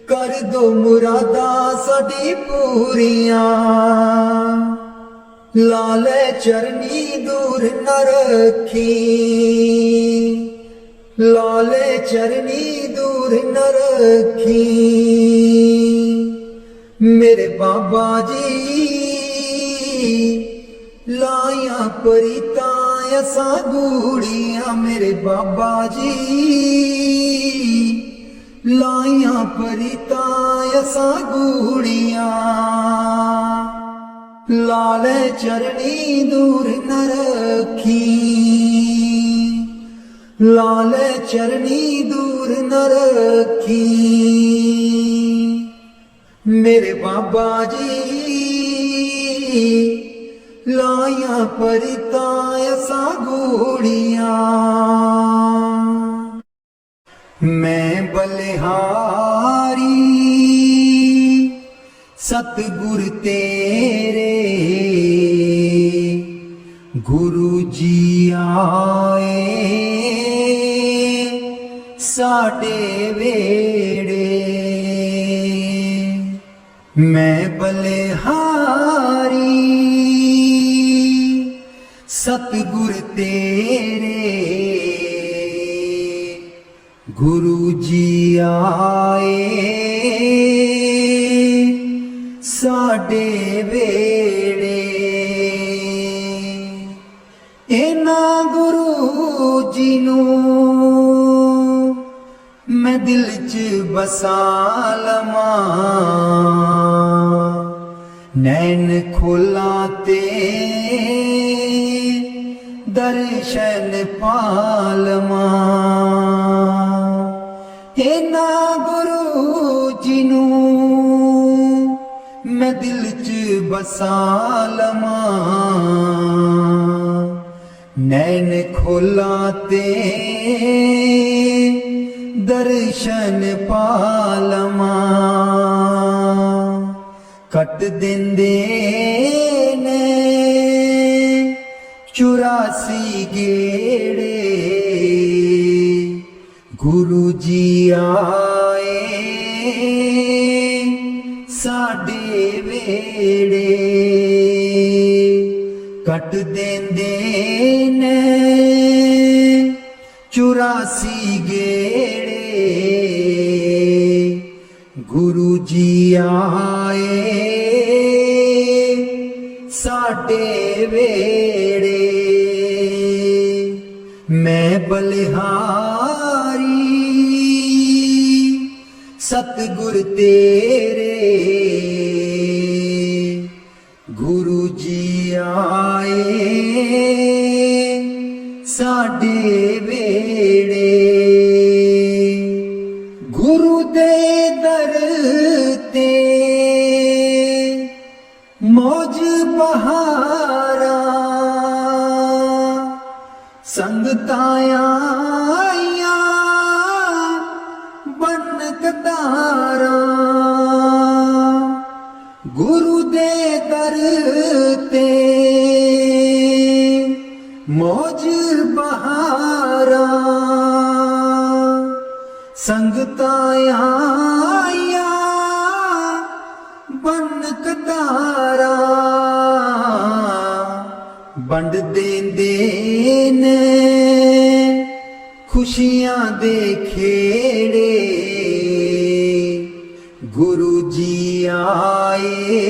ਕਰ ਦੋ ਮੁਰਾਦਾਂ ਸਾਡੀ ਪੂਰੀਆਂ। ਲਾਲੇ ਚਰਨੀ ਦੂਰ ਨ ਰੱਖੀ, ਲਾਲੇ ਚਰਨੀ ਦੂਰ ਨ ਰੱਖੀ। ਮੇਰੇ ਬਾਬਾ ਜੀ ਲਾਇਆ ਪਰੀਤਾ ਅਸਾਂ ਗੂੜੀਆਂ, ਮੇਰੇ ਬਾਬਾ ਜੀ ਲਾਇਆ ਪਰੀਤਾ ਅਸਾਂ ਗੂੜੀਆਂ। ਲਾਲੇ ਚਰਨੀ ਦੂਰ ਨ ਰੱਖੀ, ਲਾਲੇ ਚਰਨੀ ਦੂਰ ਨ ਰੱਖੀ। ਮੇਰੇ ਬਾਬਾ ਜੀ ਲਾਇਆ ਪਰੀਤਾ ਅਸਾਂ ਗੋਲੀਆਂ। ਮੈਂ ਬਲਿਹਾਰੀ ਸਤਿਗੁਰ ਤੇਰੇ, ਗੁਰੂ ਜੀ ਆਏ ਸਾਡੇ ਵੇੜੇ। ਮੈਂ ਬਲਿਹਾਰੀ ਸਤਿਗੁਰ ਤੇਰੇ, ਗੁਰੂ ਜੀ ਆਏ ਸਾਡੇ ਵੇੜੇ। ਇਹਨਾਂ ਗੁਰੂ ਜੀ ਨੂੰ ਮੈਂ ਦਿਲ 'ਚ ਬਸਾ ਲਵਾਂ, नैन खोलाते दर्शन पालमा हे ना गुरु जी नू मैं दिल च बसा लमा नैन खोलाते दर्शन पालमा कट देंदे ने 84 गेड़े गुरु जी आए साडे वेड़े कट देंदे ने 84 गेड़े गुरु जी आए साडे वेड़े मैं बलिहारी सतगुर तेरे गुरु जी आए साडे वेड़े गुरु दे दर ते मौज बहारा संगतां आईयां बन कतारा गुरु दे दर ते मौज बहारा संगतां आईयां बन कतारा बंड देंदे ने खुशियां दे खेड़े गुरु जी आए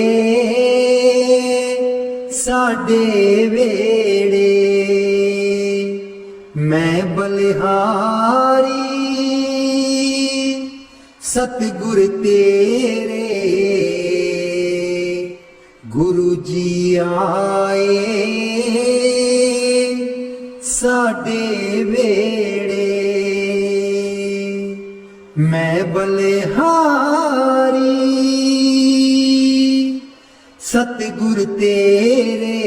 साडे वेड़े मैं बलिहारी सतगुर तेरे गुरु जी आए साडे वेड़े मैं बलिहारी सतगुर तेरे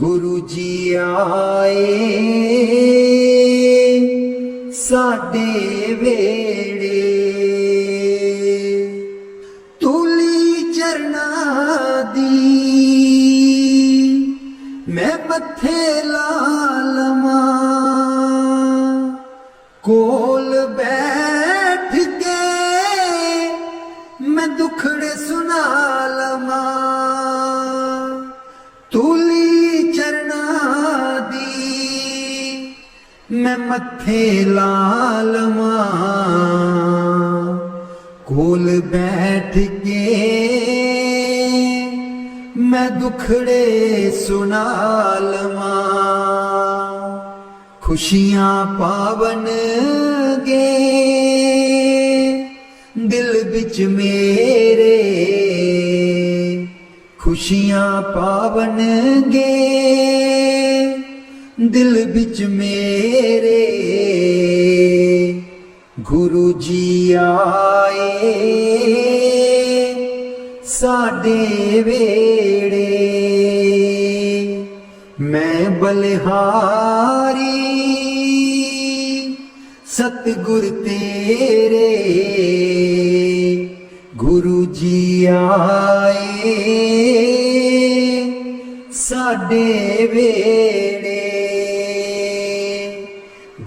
गुरु जी आए साडे वेड़े तूली चरना दी मैं मथे ला लमा कोल बैठ के मैं दुखड़े सुना लमा तूली चरना दी मैं मथे ला लमा कोल बैठ के मैं दुखड़े सुना लमा खुशियां पावन गे दिल बिच मेरे खुशियां पावन गे दिल बिच मेरे गुरु जी आए साडे वेड़े मैं बलिहारी सतगुर तेरे गुरु जी आए साडे वेड़े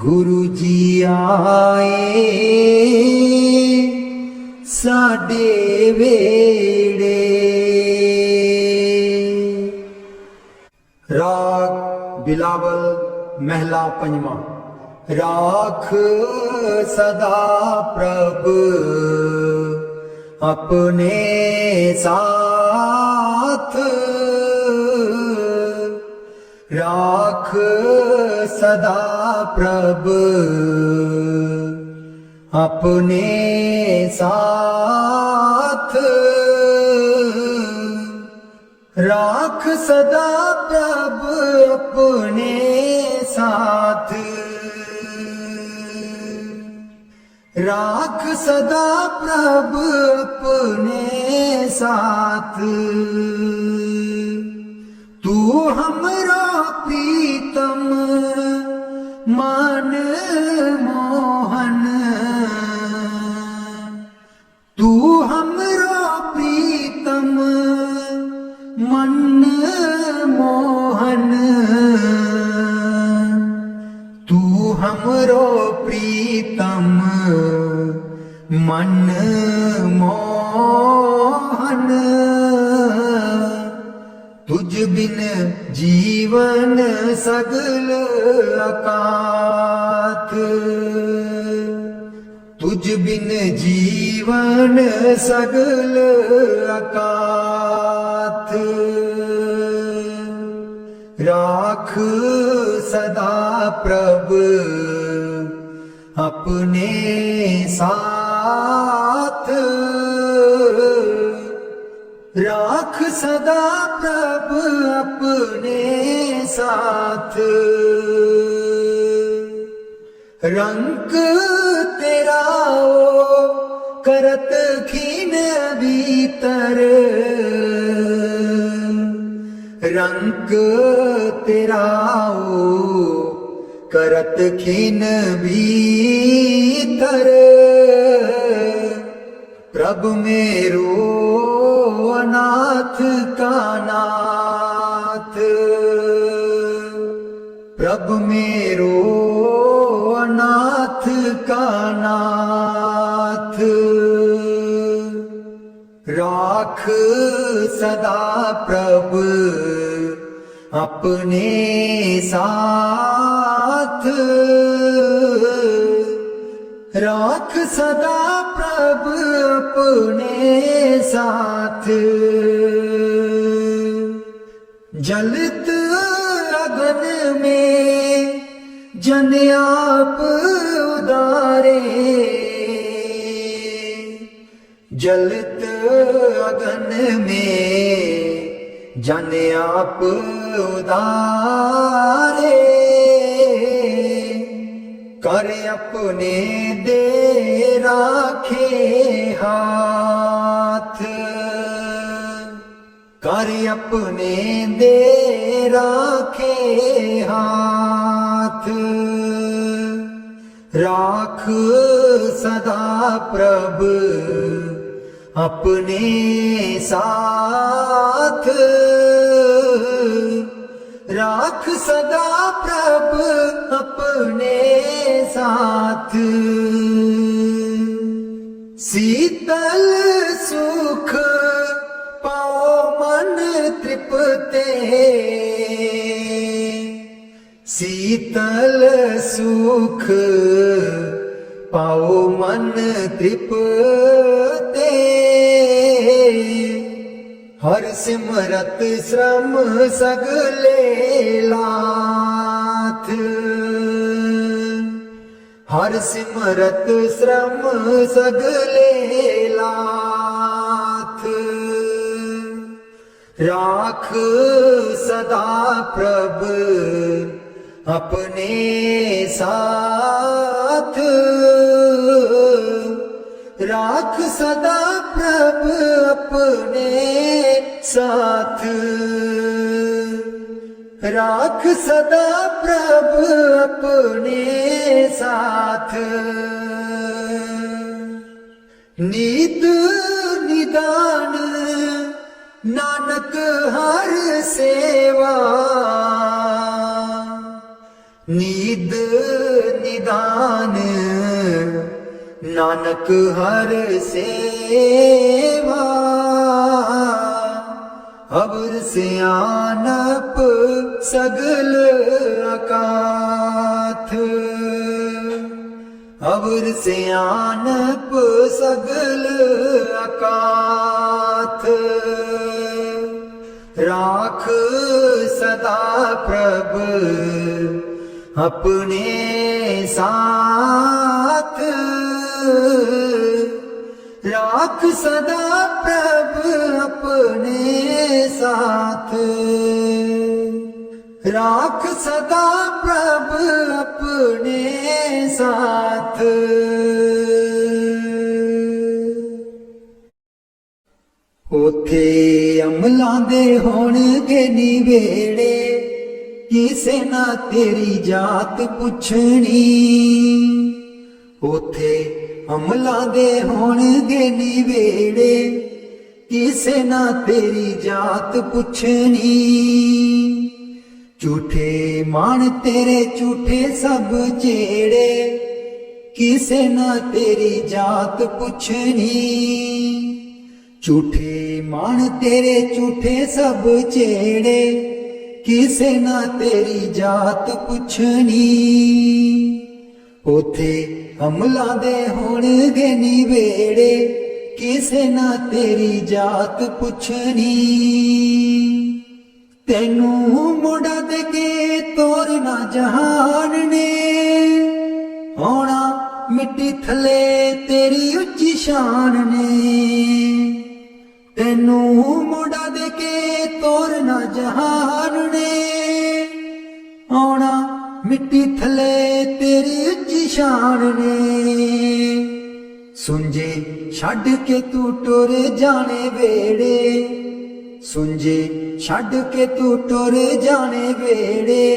गुरु जी आए साडे वेड़े। राग बिलावल महला पंजवा। राख सदा प्रभ अपने साथ, राख सदा प्रभ अपने साथ। राख सदा प्रभु अपने साथ, राख सदा प्रभु अपने साथ। तू हमरा प्रीतम मन मोहन, तू हमरा प्रीतम मन मोहन, तू हमरो प्रीतम मन मोहन। तुझ बिन जीवन सगल अकाथ, तुझ बिन जीवन सगल अकाथ। राख सदा प्रभु अपने साथ, राख सदा प्रभु अपने साथ। रंग तेरा ओ करत खीन भीतर, रंग तेरा ओ करत खीन भीतर। प्रभु मेरो अनाथ का नाथ, प्रभु मेरो अनाथ का नाथ। राख सदा प्रभु अपने साथ, राख सदा प्रभु अपने साथ। जलत अगन में जन आप उदारे, जलत अगन में जन आप उदारे। कर अपने दे राखे हाथ, कर अपने दे राखे हाथ। राख सदा प्रभु अपने साथ, राख सदा प्रभु अपने साथ। शीतल सुख पाओ मन तृप्ते, शीतल सुख पाओ मन तृप्ते। हर सिमरत श्रम सगले लाथ, हर सिमरत श्रम सगले लाथ। राख सदा प्रभु अपने साथ, राख सदा प्रभु अपने साथ। राख सदा प्रभु अपने साथ। नीत निदान नानक हर सेवा, नीद निदान नानक हर सेवा। अवर सियानप सगल अकाथ, अवर सियानप सगल अकाथ। राख सदा प्रभु अपने साथ, राख सदा प्रभु अपने साथ, राख सदा प्रभ अपने साथ। उथे अमलां दे होणगे निवेड़े, किसे ना तेरी जात पुछनी। उथे अमलां दे होणगे निवेड़े, किसे ना तेरी जात पुछनी। झूठे मान तेरे झूठे सब जेड़े, किसे ना तेरी जात पुछनी। झूठे मान तेरे झूठे सब जेड़े, किसे ना तेरी जात पुछनी। उथे अमलां दे होणगे निवेड़े, किसे ना तेरी जात पुछनी। तेनू मोड़ा दे के तोरना जहान ने, होना मिट्टी थले तेरी उच्ची शान ने। तेनू मोड़ा दे के तोरना जहान ने, होना मिट्टी थले तेरी उच्ची शान ने। सुंजे छड़ के तू टुर जाने वेड़े, सुंजे छड़ के तू टुर जाने वेड़े,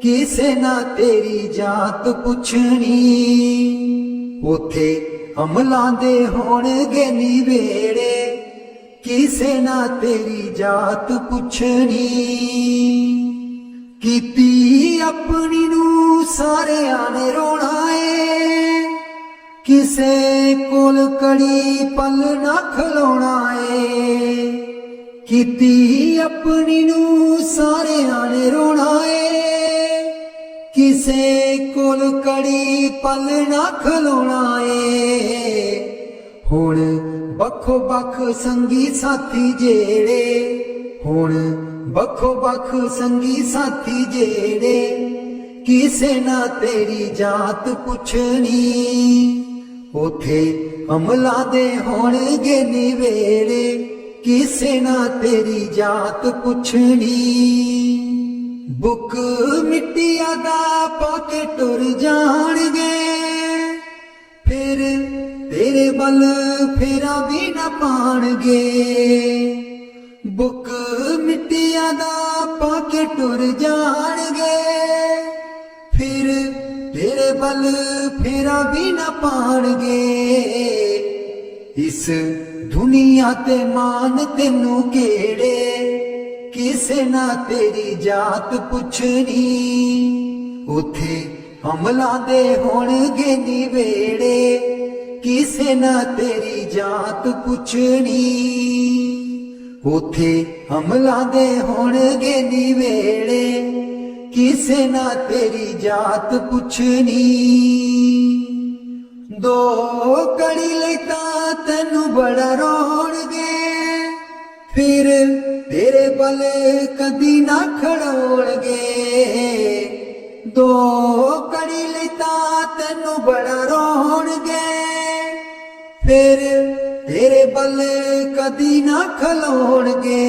किसे ना तेरी जात पुछनी। उथे अमलां दे होणगे निवेड़े, किसे ना तेरी जात पुछनी। कीती अपनी नू सारेयां ने रोना है, किसे कोल कड़ी पल ना खलोना है। कीती अपनी नू सारेयां ने रोना है, किसे कोल कड़ी पल ना खलोना है। हुण बखो बख संगी साथी जेड़े, हुण बखो बख संगी साथी जेड़े, किसे ना तेरी जात पुछनी। उथे अमलां दे होणगे निवेड़े, किसे ना तेरी जात पुछनी। बुक मिट्टिया दा पाके टुर जाणगे, फिर तेरे बल फेरा भी न पाणगे। बुक मिट्टिया दा पाके टुर जाणगे, फिर तेरे बल फेरा भी न पाणगे। इस दुनिया ते मान तेनू केड़े, किसे ना तेरी जात पुछनी। उथे अमलां दे होणगे निवेड़े, किसे ना तेरी जात पुछनी। उथे अमलां दे होणगे निवेड़े, किसे ना तेरी जात पुछनी। दो कड़ी लई तां तैनू बड़ा रोणगे, फिर तेरे बल कदी ना खड़ोणगे। दो कड़ी लई तां तैनू बड़ा रोणगे, फिर तेरे बल कदी ना खलोणगे।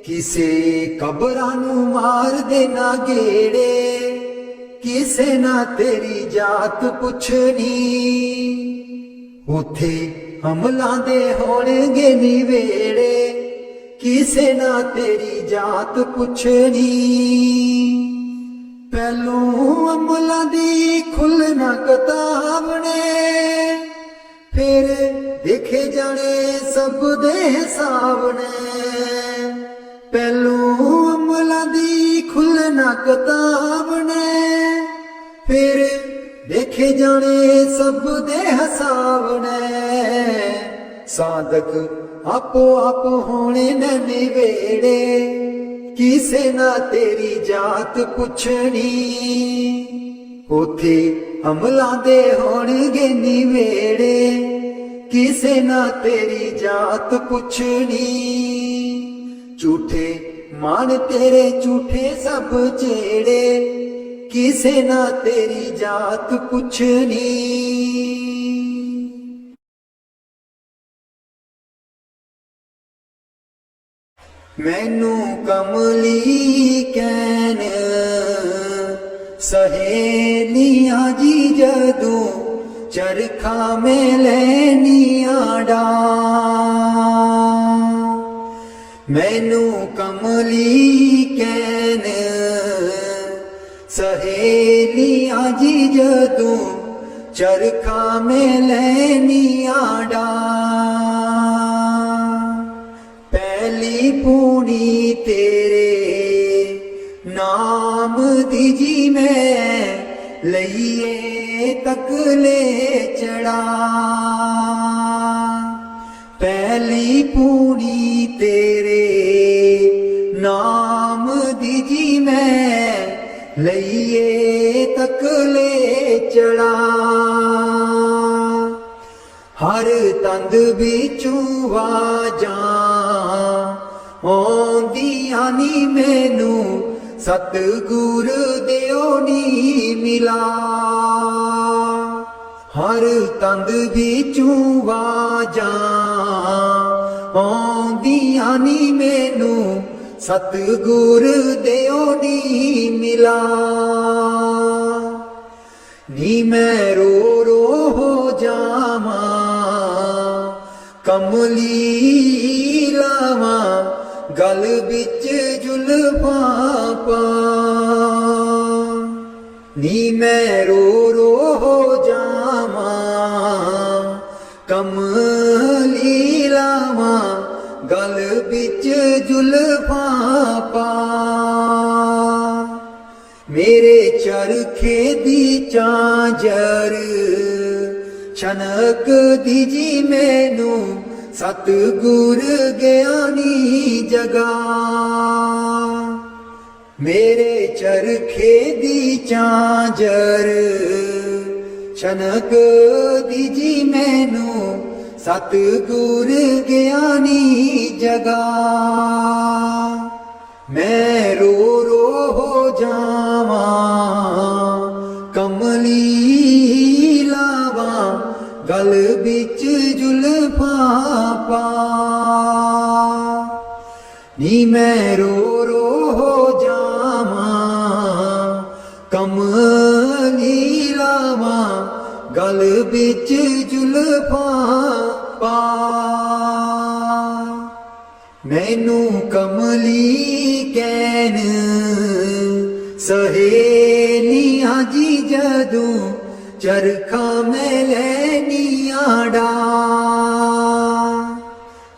किसे कबरां नू मार देना गेड़े, किसे ना तेरी जात पुछनी। उथे अमलां दे होणगे निवेड़े, किसे ना तेरी जात पुछनी। पहलू अमलां दी खुलना किताब ने, फिर देखे जाने सब दे हिसाब ने। पहलू अमलां दी खुलना किताब ने, फिर देखे जाने सब दे हिसाब ने। साधक आपो आप होने न निवेड़े, किसे ना तेरी जात पुछनी। उथे अमलां दे होणगे निवेड़े, किसे ना तेरी जात पुछनी। झूठे मान तेरे झूठे सब जेड़े, किसे ना तेरी जात पुछनी। मैनू कमली कहन सहेलियां जी जदों चरखा में लैनियां डा मैनू कमली कहन सहेलियां जी जदों चरखा में लैनियां डा पहली पूनी तेरे नाम दी जी मैं लईए तकले चढ़ा पहली पूनी तेरे नाम दी जी मैं लईए तकले चढ़ा हर तंद बिचू वाजा आउंदियां नी मैनू सतगुर दिओ नी मिला हर तंद बिचू वाजा आउंदियां नी मैनू सतगुर दिओ नी मिला नी मैं रो रो हो जावा कमली लावा गल बिच जुल्फा पा नी मैं रो रो हो जावा कमली लावा गल बिच जुल्फा पा मेरे चरखे दी चांजर छनक दी जी मैनू सतगुर ज्ञानी जगा मेरे चरखे दी चांजर छनक दी जी मैनू सतगुर ज्ञानी जगा मैं रो रो हो जावा कमली लावा गल बिच जुल्फा पा नी मैं रो रो हो जावा कमली लावा गल बिच जुल्फा पा मैनू कमली कहन सहेलियां जी जदों चरखा में लैनियां डा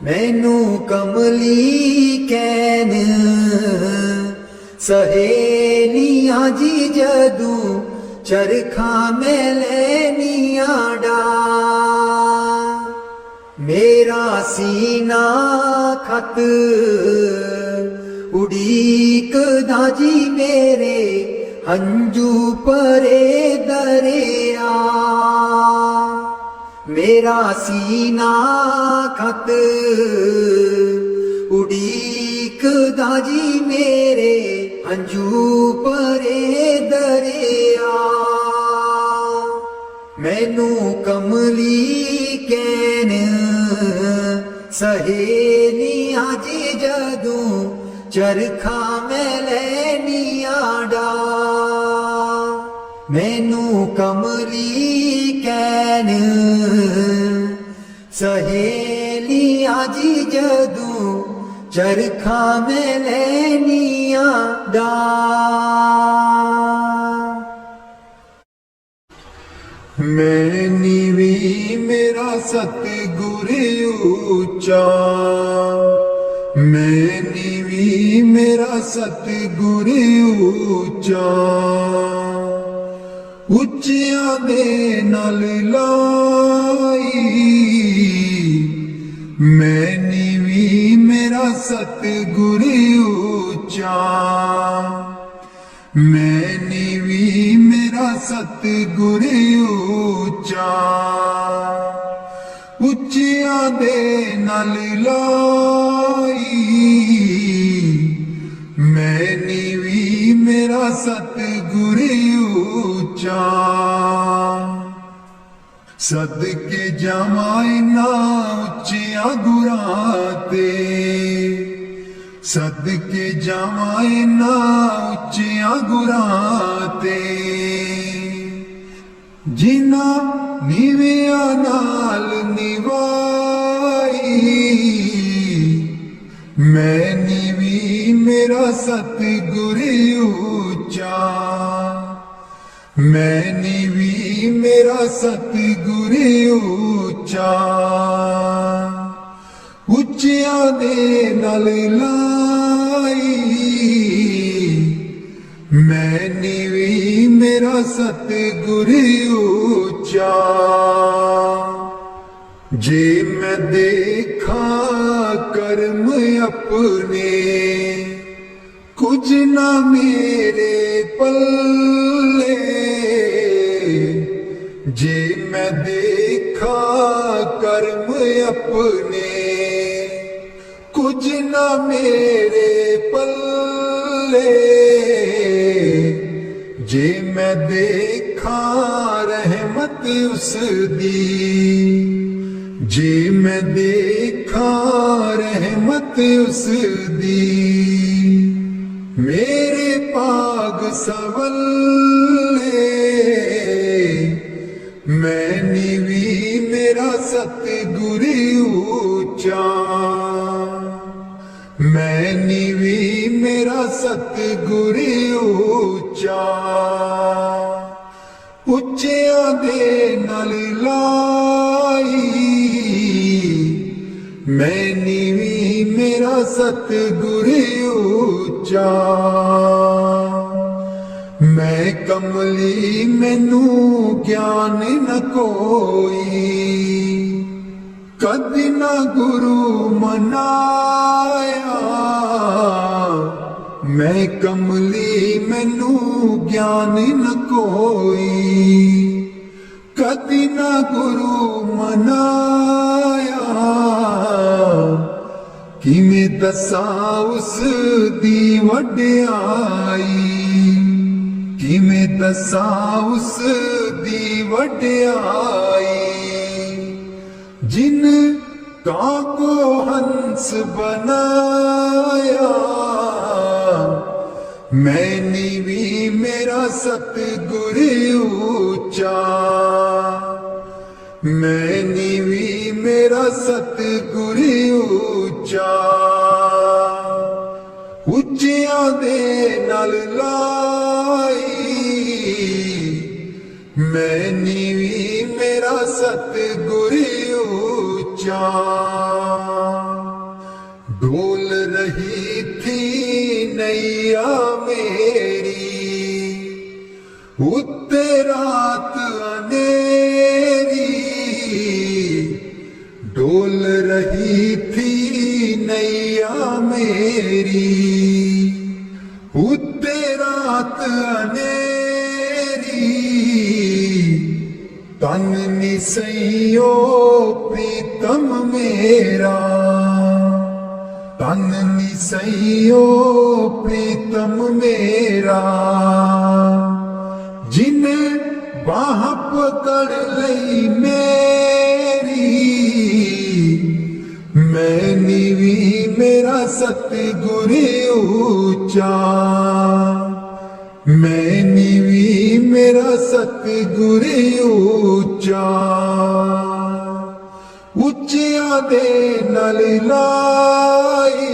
मैनू कमली कहन सहेलियां जी जदों चरखा में लैनियां डा मेरा सीना खत उड़ीक दाजी मेरे हंजू परे दरिया मेरा सीना खत उड़ीक दाजी मेरे हंजू परे दरिया मैनू कमली कहन सहेलियां जी जदों चरखा में लैनियां डा मैनू कमली कहन सहेलियां जी जदों चरखा में लैनियां डा मैं नीवी मेरा सतगुर ऊंचा मैं नीवी मेरा सतगुर ऊंचा ਉੱਚਿਆਂ ਦੇ ਨਾਲ ਲਾਈ ਮੈਂ ਨੀਵੀਂ ਮੇਰਾ ਸਤਿਗੁਰ ਉੱਚਾ ਮੈਂ ਨੀਵੀਂ ਮੇਰਾ ਸਤਿਗੁਰ ਉੱਚਾ ਉੱਚਿਆਂ ਦੇ ਨਾਲ ਲਾਈ मैं नीवी मेरा सतगुर ऊंचा सदके जावां इन्हां उच्चियां गुरां ते ਸਦਕੇ ਜਾਵਾਂ ਇਹਨਾਂ ਉੱਚਿਆਂ ਗੁਰਾਂ ਤੇ ਜਿਨ੍ਹਾਂ ਨੀਵਿਆਂ ਨਾਲ ਨਿਵਾਈ ਮੈਂ ਨੀਵੀਂ ਮੇਰਾ ਸਤਿਗੁਰ ਉੱਚਾ ਮੈਂ ਨੀਵੀਂ ਮੇਰਾ ਸਤਿਗੁਰ ਉੱਚਾ ਉੱਚਿਆਂ ਦੇ ਨਾਲ ਲਾਈ ਮੈਂ ਨੀਵੀਂ ਮੇਰਾ ਸਤਿਗੁਰ ਉੱਚਾ ਜੇ ਮੈਂ ਦੇਖਾਂ ਕਰਮ ਆਪਣੇ ਕੁਝ ਨਾ ਮੇਰੇ ਪੱਲੇ ਜੇ ਮੈਂ ਦੇਖਾਂ ਕਰਮ ਆਪਣੇ ਕੁਝ ਨਾ ਮੇਰੇ ਪੱਲੇ ਜੇ ਮੈਂ ਦੇਖਾਂ ਰਹਿਮਤ ਉਸ ਦੀ ਜੇ ਮੈਂ ਦੇਖਾਂ ਰਹਿਮਤ ਉਸ ਦੀ ਮੇਰੇ ਭਾਗ ਸਵੱਲੇ ਮੈਂ ਨੀਵੀਂ ਮੇਰਾ ਸਤਿਗੁਰ ਉੱਚਾ ਮੈਂ ਨੀਵੀਂ ਮੇਰਾ ਸਤਿਗੁਰ ਉੱਚਾ ਉੱਚਿਆਂ ਦੇ ਨਾਲ ਲਾਈ ਮੈਂ ਨੀਵੀਂ ਮੇਰਾ ਸਤਿਗੁਰ ਉੱਚਾ ਮੈਂ ਕਮਲੀ ਮੈਨੂੰ ਗਿਆਨ ਨ ਕੋਈ ਕਦ ਨਾ ਗੁਰੂ ਮਨਾਇਆ ਮੈਂ ਕਮਲੀ ਮੈਨੂੰ ਗਿਆਨ ਨ ਕੋਈ ਕਦ ਨਾ ਗੁਰੂ ਮਨਾਇਆ ਕਿਵੇਂ ਦੱਸਾਂ ਉਸ ਦੀ ਵਡਿਆਈ ਕਿਵੇਂ ਦੱਸਾਂ ਉਸ ਦੀ ਵਡਿਆਈ ਜਿਨ ਕਾਂ ਕੋ ਹੰਸ ਬਣਾਇਆ ਮੈਂ ਨੀਵੀਂ ਮੇਰਾ ਸਤਿਗੁਰ ਉੱਚਾ ਮੈਂ ਨੀਵੀਂ ਮੇਰਾ ਸਤਿਗੁਰ ਉੱਚਾ ਉੱਚਿਆਂ ਦੇ ਨਾਲ ਲਾਈ ਮੈਂ ਨੀਵੀਂ ਮੇਰਾ ਸਤਿਗੁਰ ਉੱਚਾ ਡੋਲ ਰਹੀ ਥੀ ਨੈया ਮੇਰੀ ਉੱਤੇ ਰਾਤ ਅਨੇਰੀ ਡੋਲ ਰਹੀ ਥੀ ਨੈया ਮੇਰੀ ਉੱਤੇ ਰਾਤ ਅਨੇਰੀ ਤਨ ਨਿਸਈਓ ਪ੍ਰੀਤਮ ਮੇਰਾ ਤਨ ਨਿਸਈਓ ਪ੍ਰੀਤਮ ਮੇਰਾ ਜਿਨੇ ਬਾਹ ਪਕੜ ਲਈ ਮੇਰੀ ਮੈਂ ਨੀਵੀਂ ਮੇਰਾ ਸਤਿਗੁਰ ਉੱਚਾ ਮੈਂ ਨੀਵੀਂ ਮੇਰਾ ਸਤਿਗੁਰ ਉੱਚਾ ਉੱਚਿਆਂ ਦੇ ਨਾਲ ਲਾਈ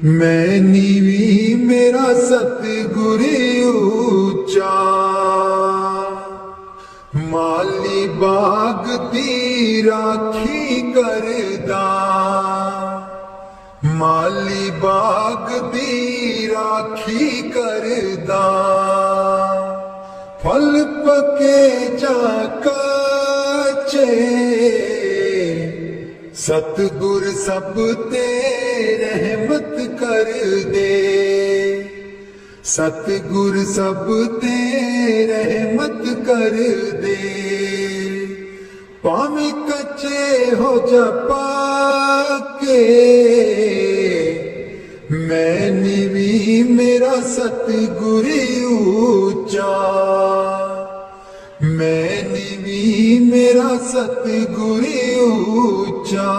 ਮੈਂ ਨੀਵੀਂ ਮੇਰਾ ਸਤਿਗੁਰ ਉੱਚਾ ਮਾਲੀ ਬਾਗ ਦੀ ਰਾਖੀ ਕਰਦਾ ਮਾਲੀ ਬਾਗ ਦੀ ਰਾਖੀ ਕਰਦਾ ਫਲ ਪਕੇ ਜਾ ਕਾਚੇ ਸਤਿਗੁਰ ਸਭ ਤੇ ਰਹਿਮਤ ਕਰ ਦੇ ਸਤਿਗੁਰ ਸਭ ਤੇ ਰਹਿਮਤ ਕਰ ਦੇ ਭਾਵੇਂ ਕੱਚੇ ਹੋ ਜਾ ਪਾਕੇ ਮੈਂ ਨੀਵੀਂ ਮੇਰਾ ਸਤਿਗੁਰ ਉੱਚਾ ਮੈਂ ਨੀਵੀਂ ਮੇਰਾ ਸਤਿਗੁਰ ਉੱਚਾ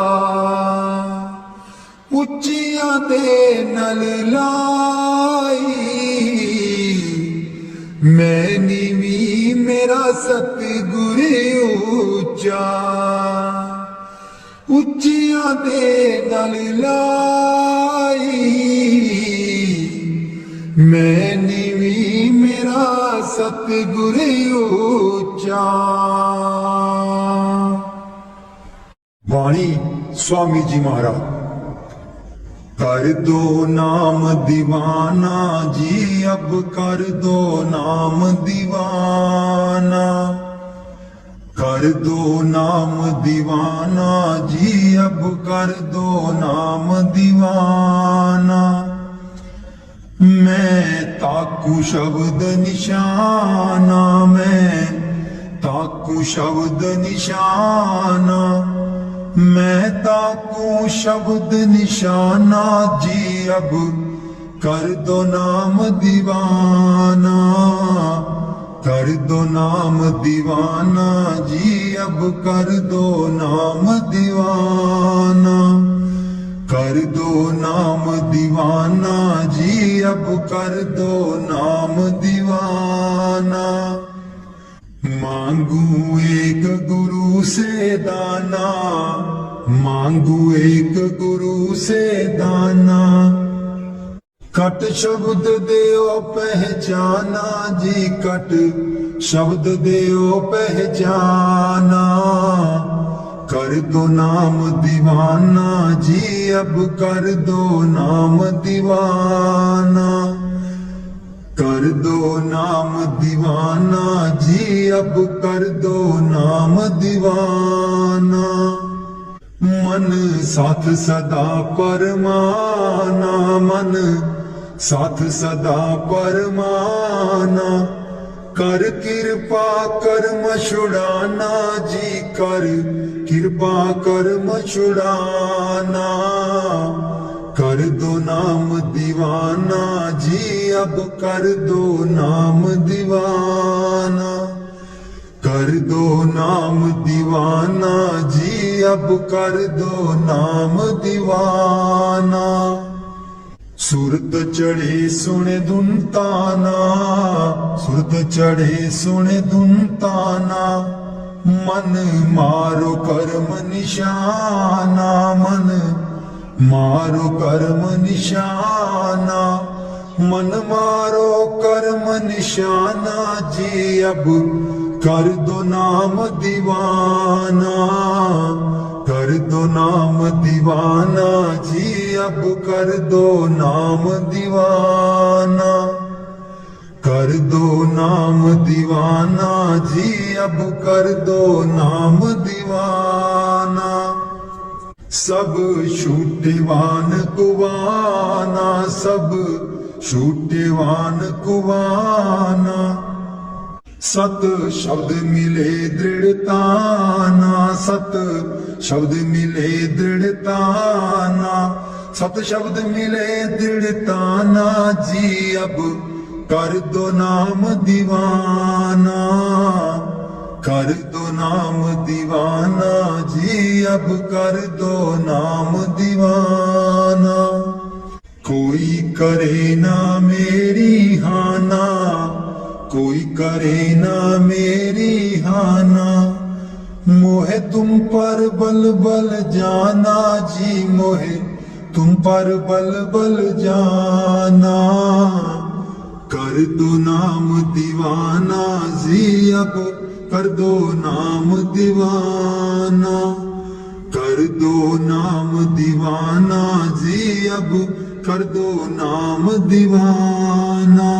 ਉੱਚੀ ਉੱਚੀਆਂ ਦੇ ਨਲ ਲਾਈ ਮੈਂ ਨੀਵੀਂ ਮੇਰਾ ਸਤਿਗੁਰ ਉੱਚਾ ਉੱਚੀਆਂ ਦੇ ਨਲ ਲਾਈ ਮੈਂ ਨੀਵੀਂ ਮੇਰਾ ਸਤਿਗੁਰ ਉੱਚਾ। ਬਾਣੀ स्वामी जी महाराज। कर दो नाम दीवाना जी अब कर दो नाम दीवाना कर दो नाम दीवाना जी अब कर दो नाम दीवाना मैं ताकू शब्द निशाना मैं ताकू शब्द निशाना मैं ताकू शब्द निशाना जी अब कर दो नाम दीवाना कर दो नाम दीवाना जी अब कर दो नाम दीवाना कर दो नाम दीवाना जी अब कर दो नाम दीवाना मांगू एक गुरु से दाना मांगू एक गुरु से दाना कट शब्द देओ पहचाना जी कट शब्द देओ पहचाना कर दो नाम दीवाना जी अब कर दो नाम दीवाना कर दो नाम दीवाना जी अब कर दो नाम दीवाना मन साथ सदा परमाना मन साथ सदा परमाना कर कृपा कर्म छुड़ाना जी कर कृपा कर्म छुड़ाना कर दो नाम दीवाना जी अब कर दो नाम दीवाना कर दो नाम दीवाना जी अब कर दो नाम दीवाना सुरत चढ़े सुने धुन ताना सुरत चढ़े सुने धुन ताना मन मारो कर्म निशाना मन मारो कर्म निशाना मन मारो कर्म निशाना जी अब कर दो नाम दीवाना कर दो नाम दीवाना जी अब कर दो नाम दीवाना कर दो नाम दीवाना जी अब कर दो नाम दीवाना सब छूटेवान कुवाना सब छूटेवान कुवाना सत शब्द मिले दृढ़ताना सत शब्द मिले दृढ़ताना सत शब्द मिले दृढ़ताना जी अब कर दो नाम दीवाना कर दो नाम दीवाना जी अब कर दो नाम दीवाना कोई करे ना मेरी हाना कोई करे ना मेरी हाना मोहे तुम पर बल बल जाना जी मोहे तुम पर बल बल जाना कर दो नाम दीवाना जी अब कर दो नाम दीवाना कर दो नाम दीवाना जी अब कर दो नाम दीवाना।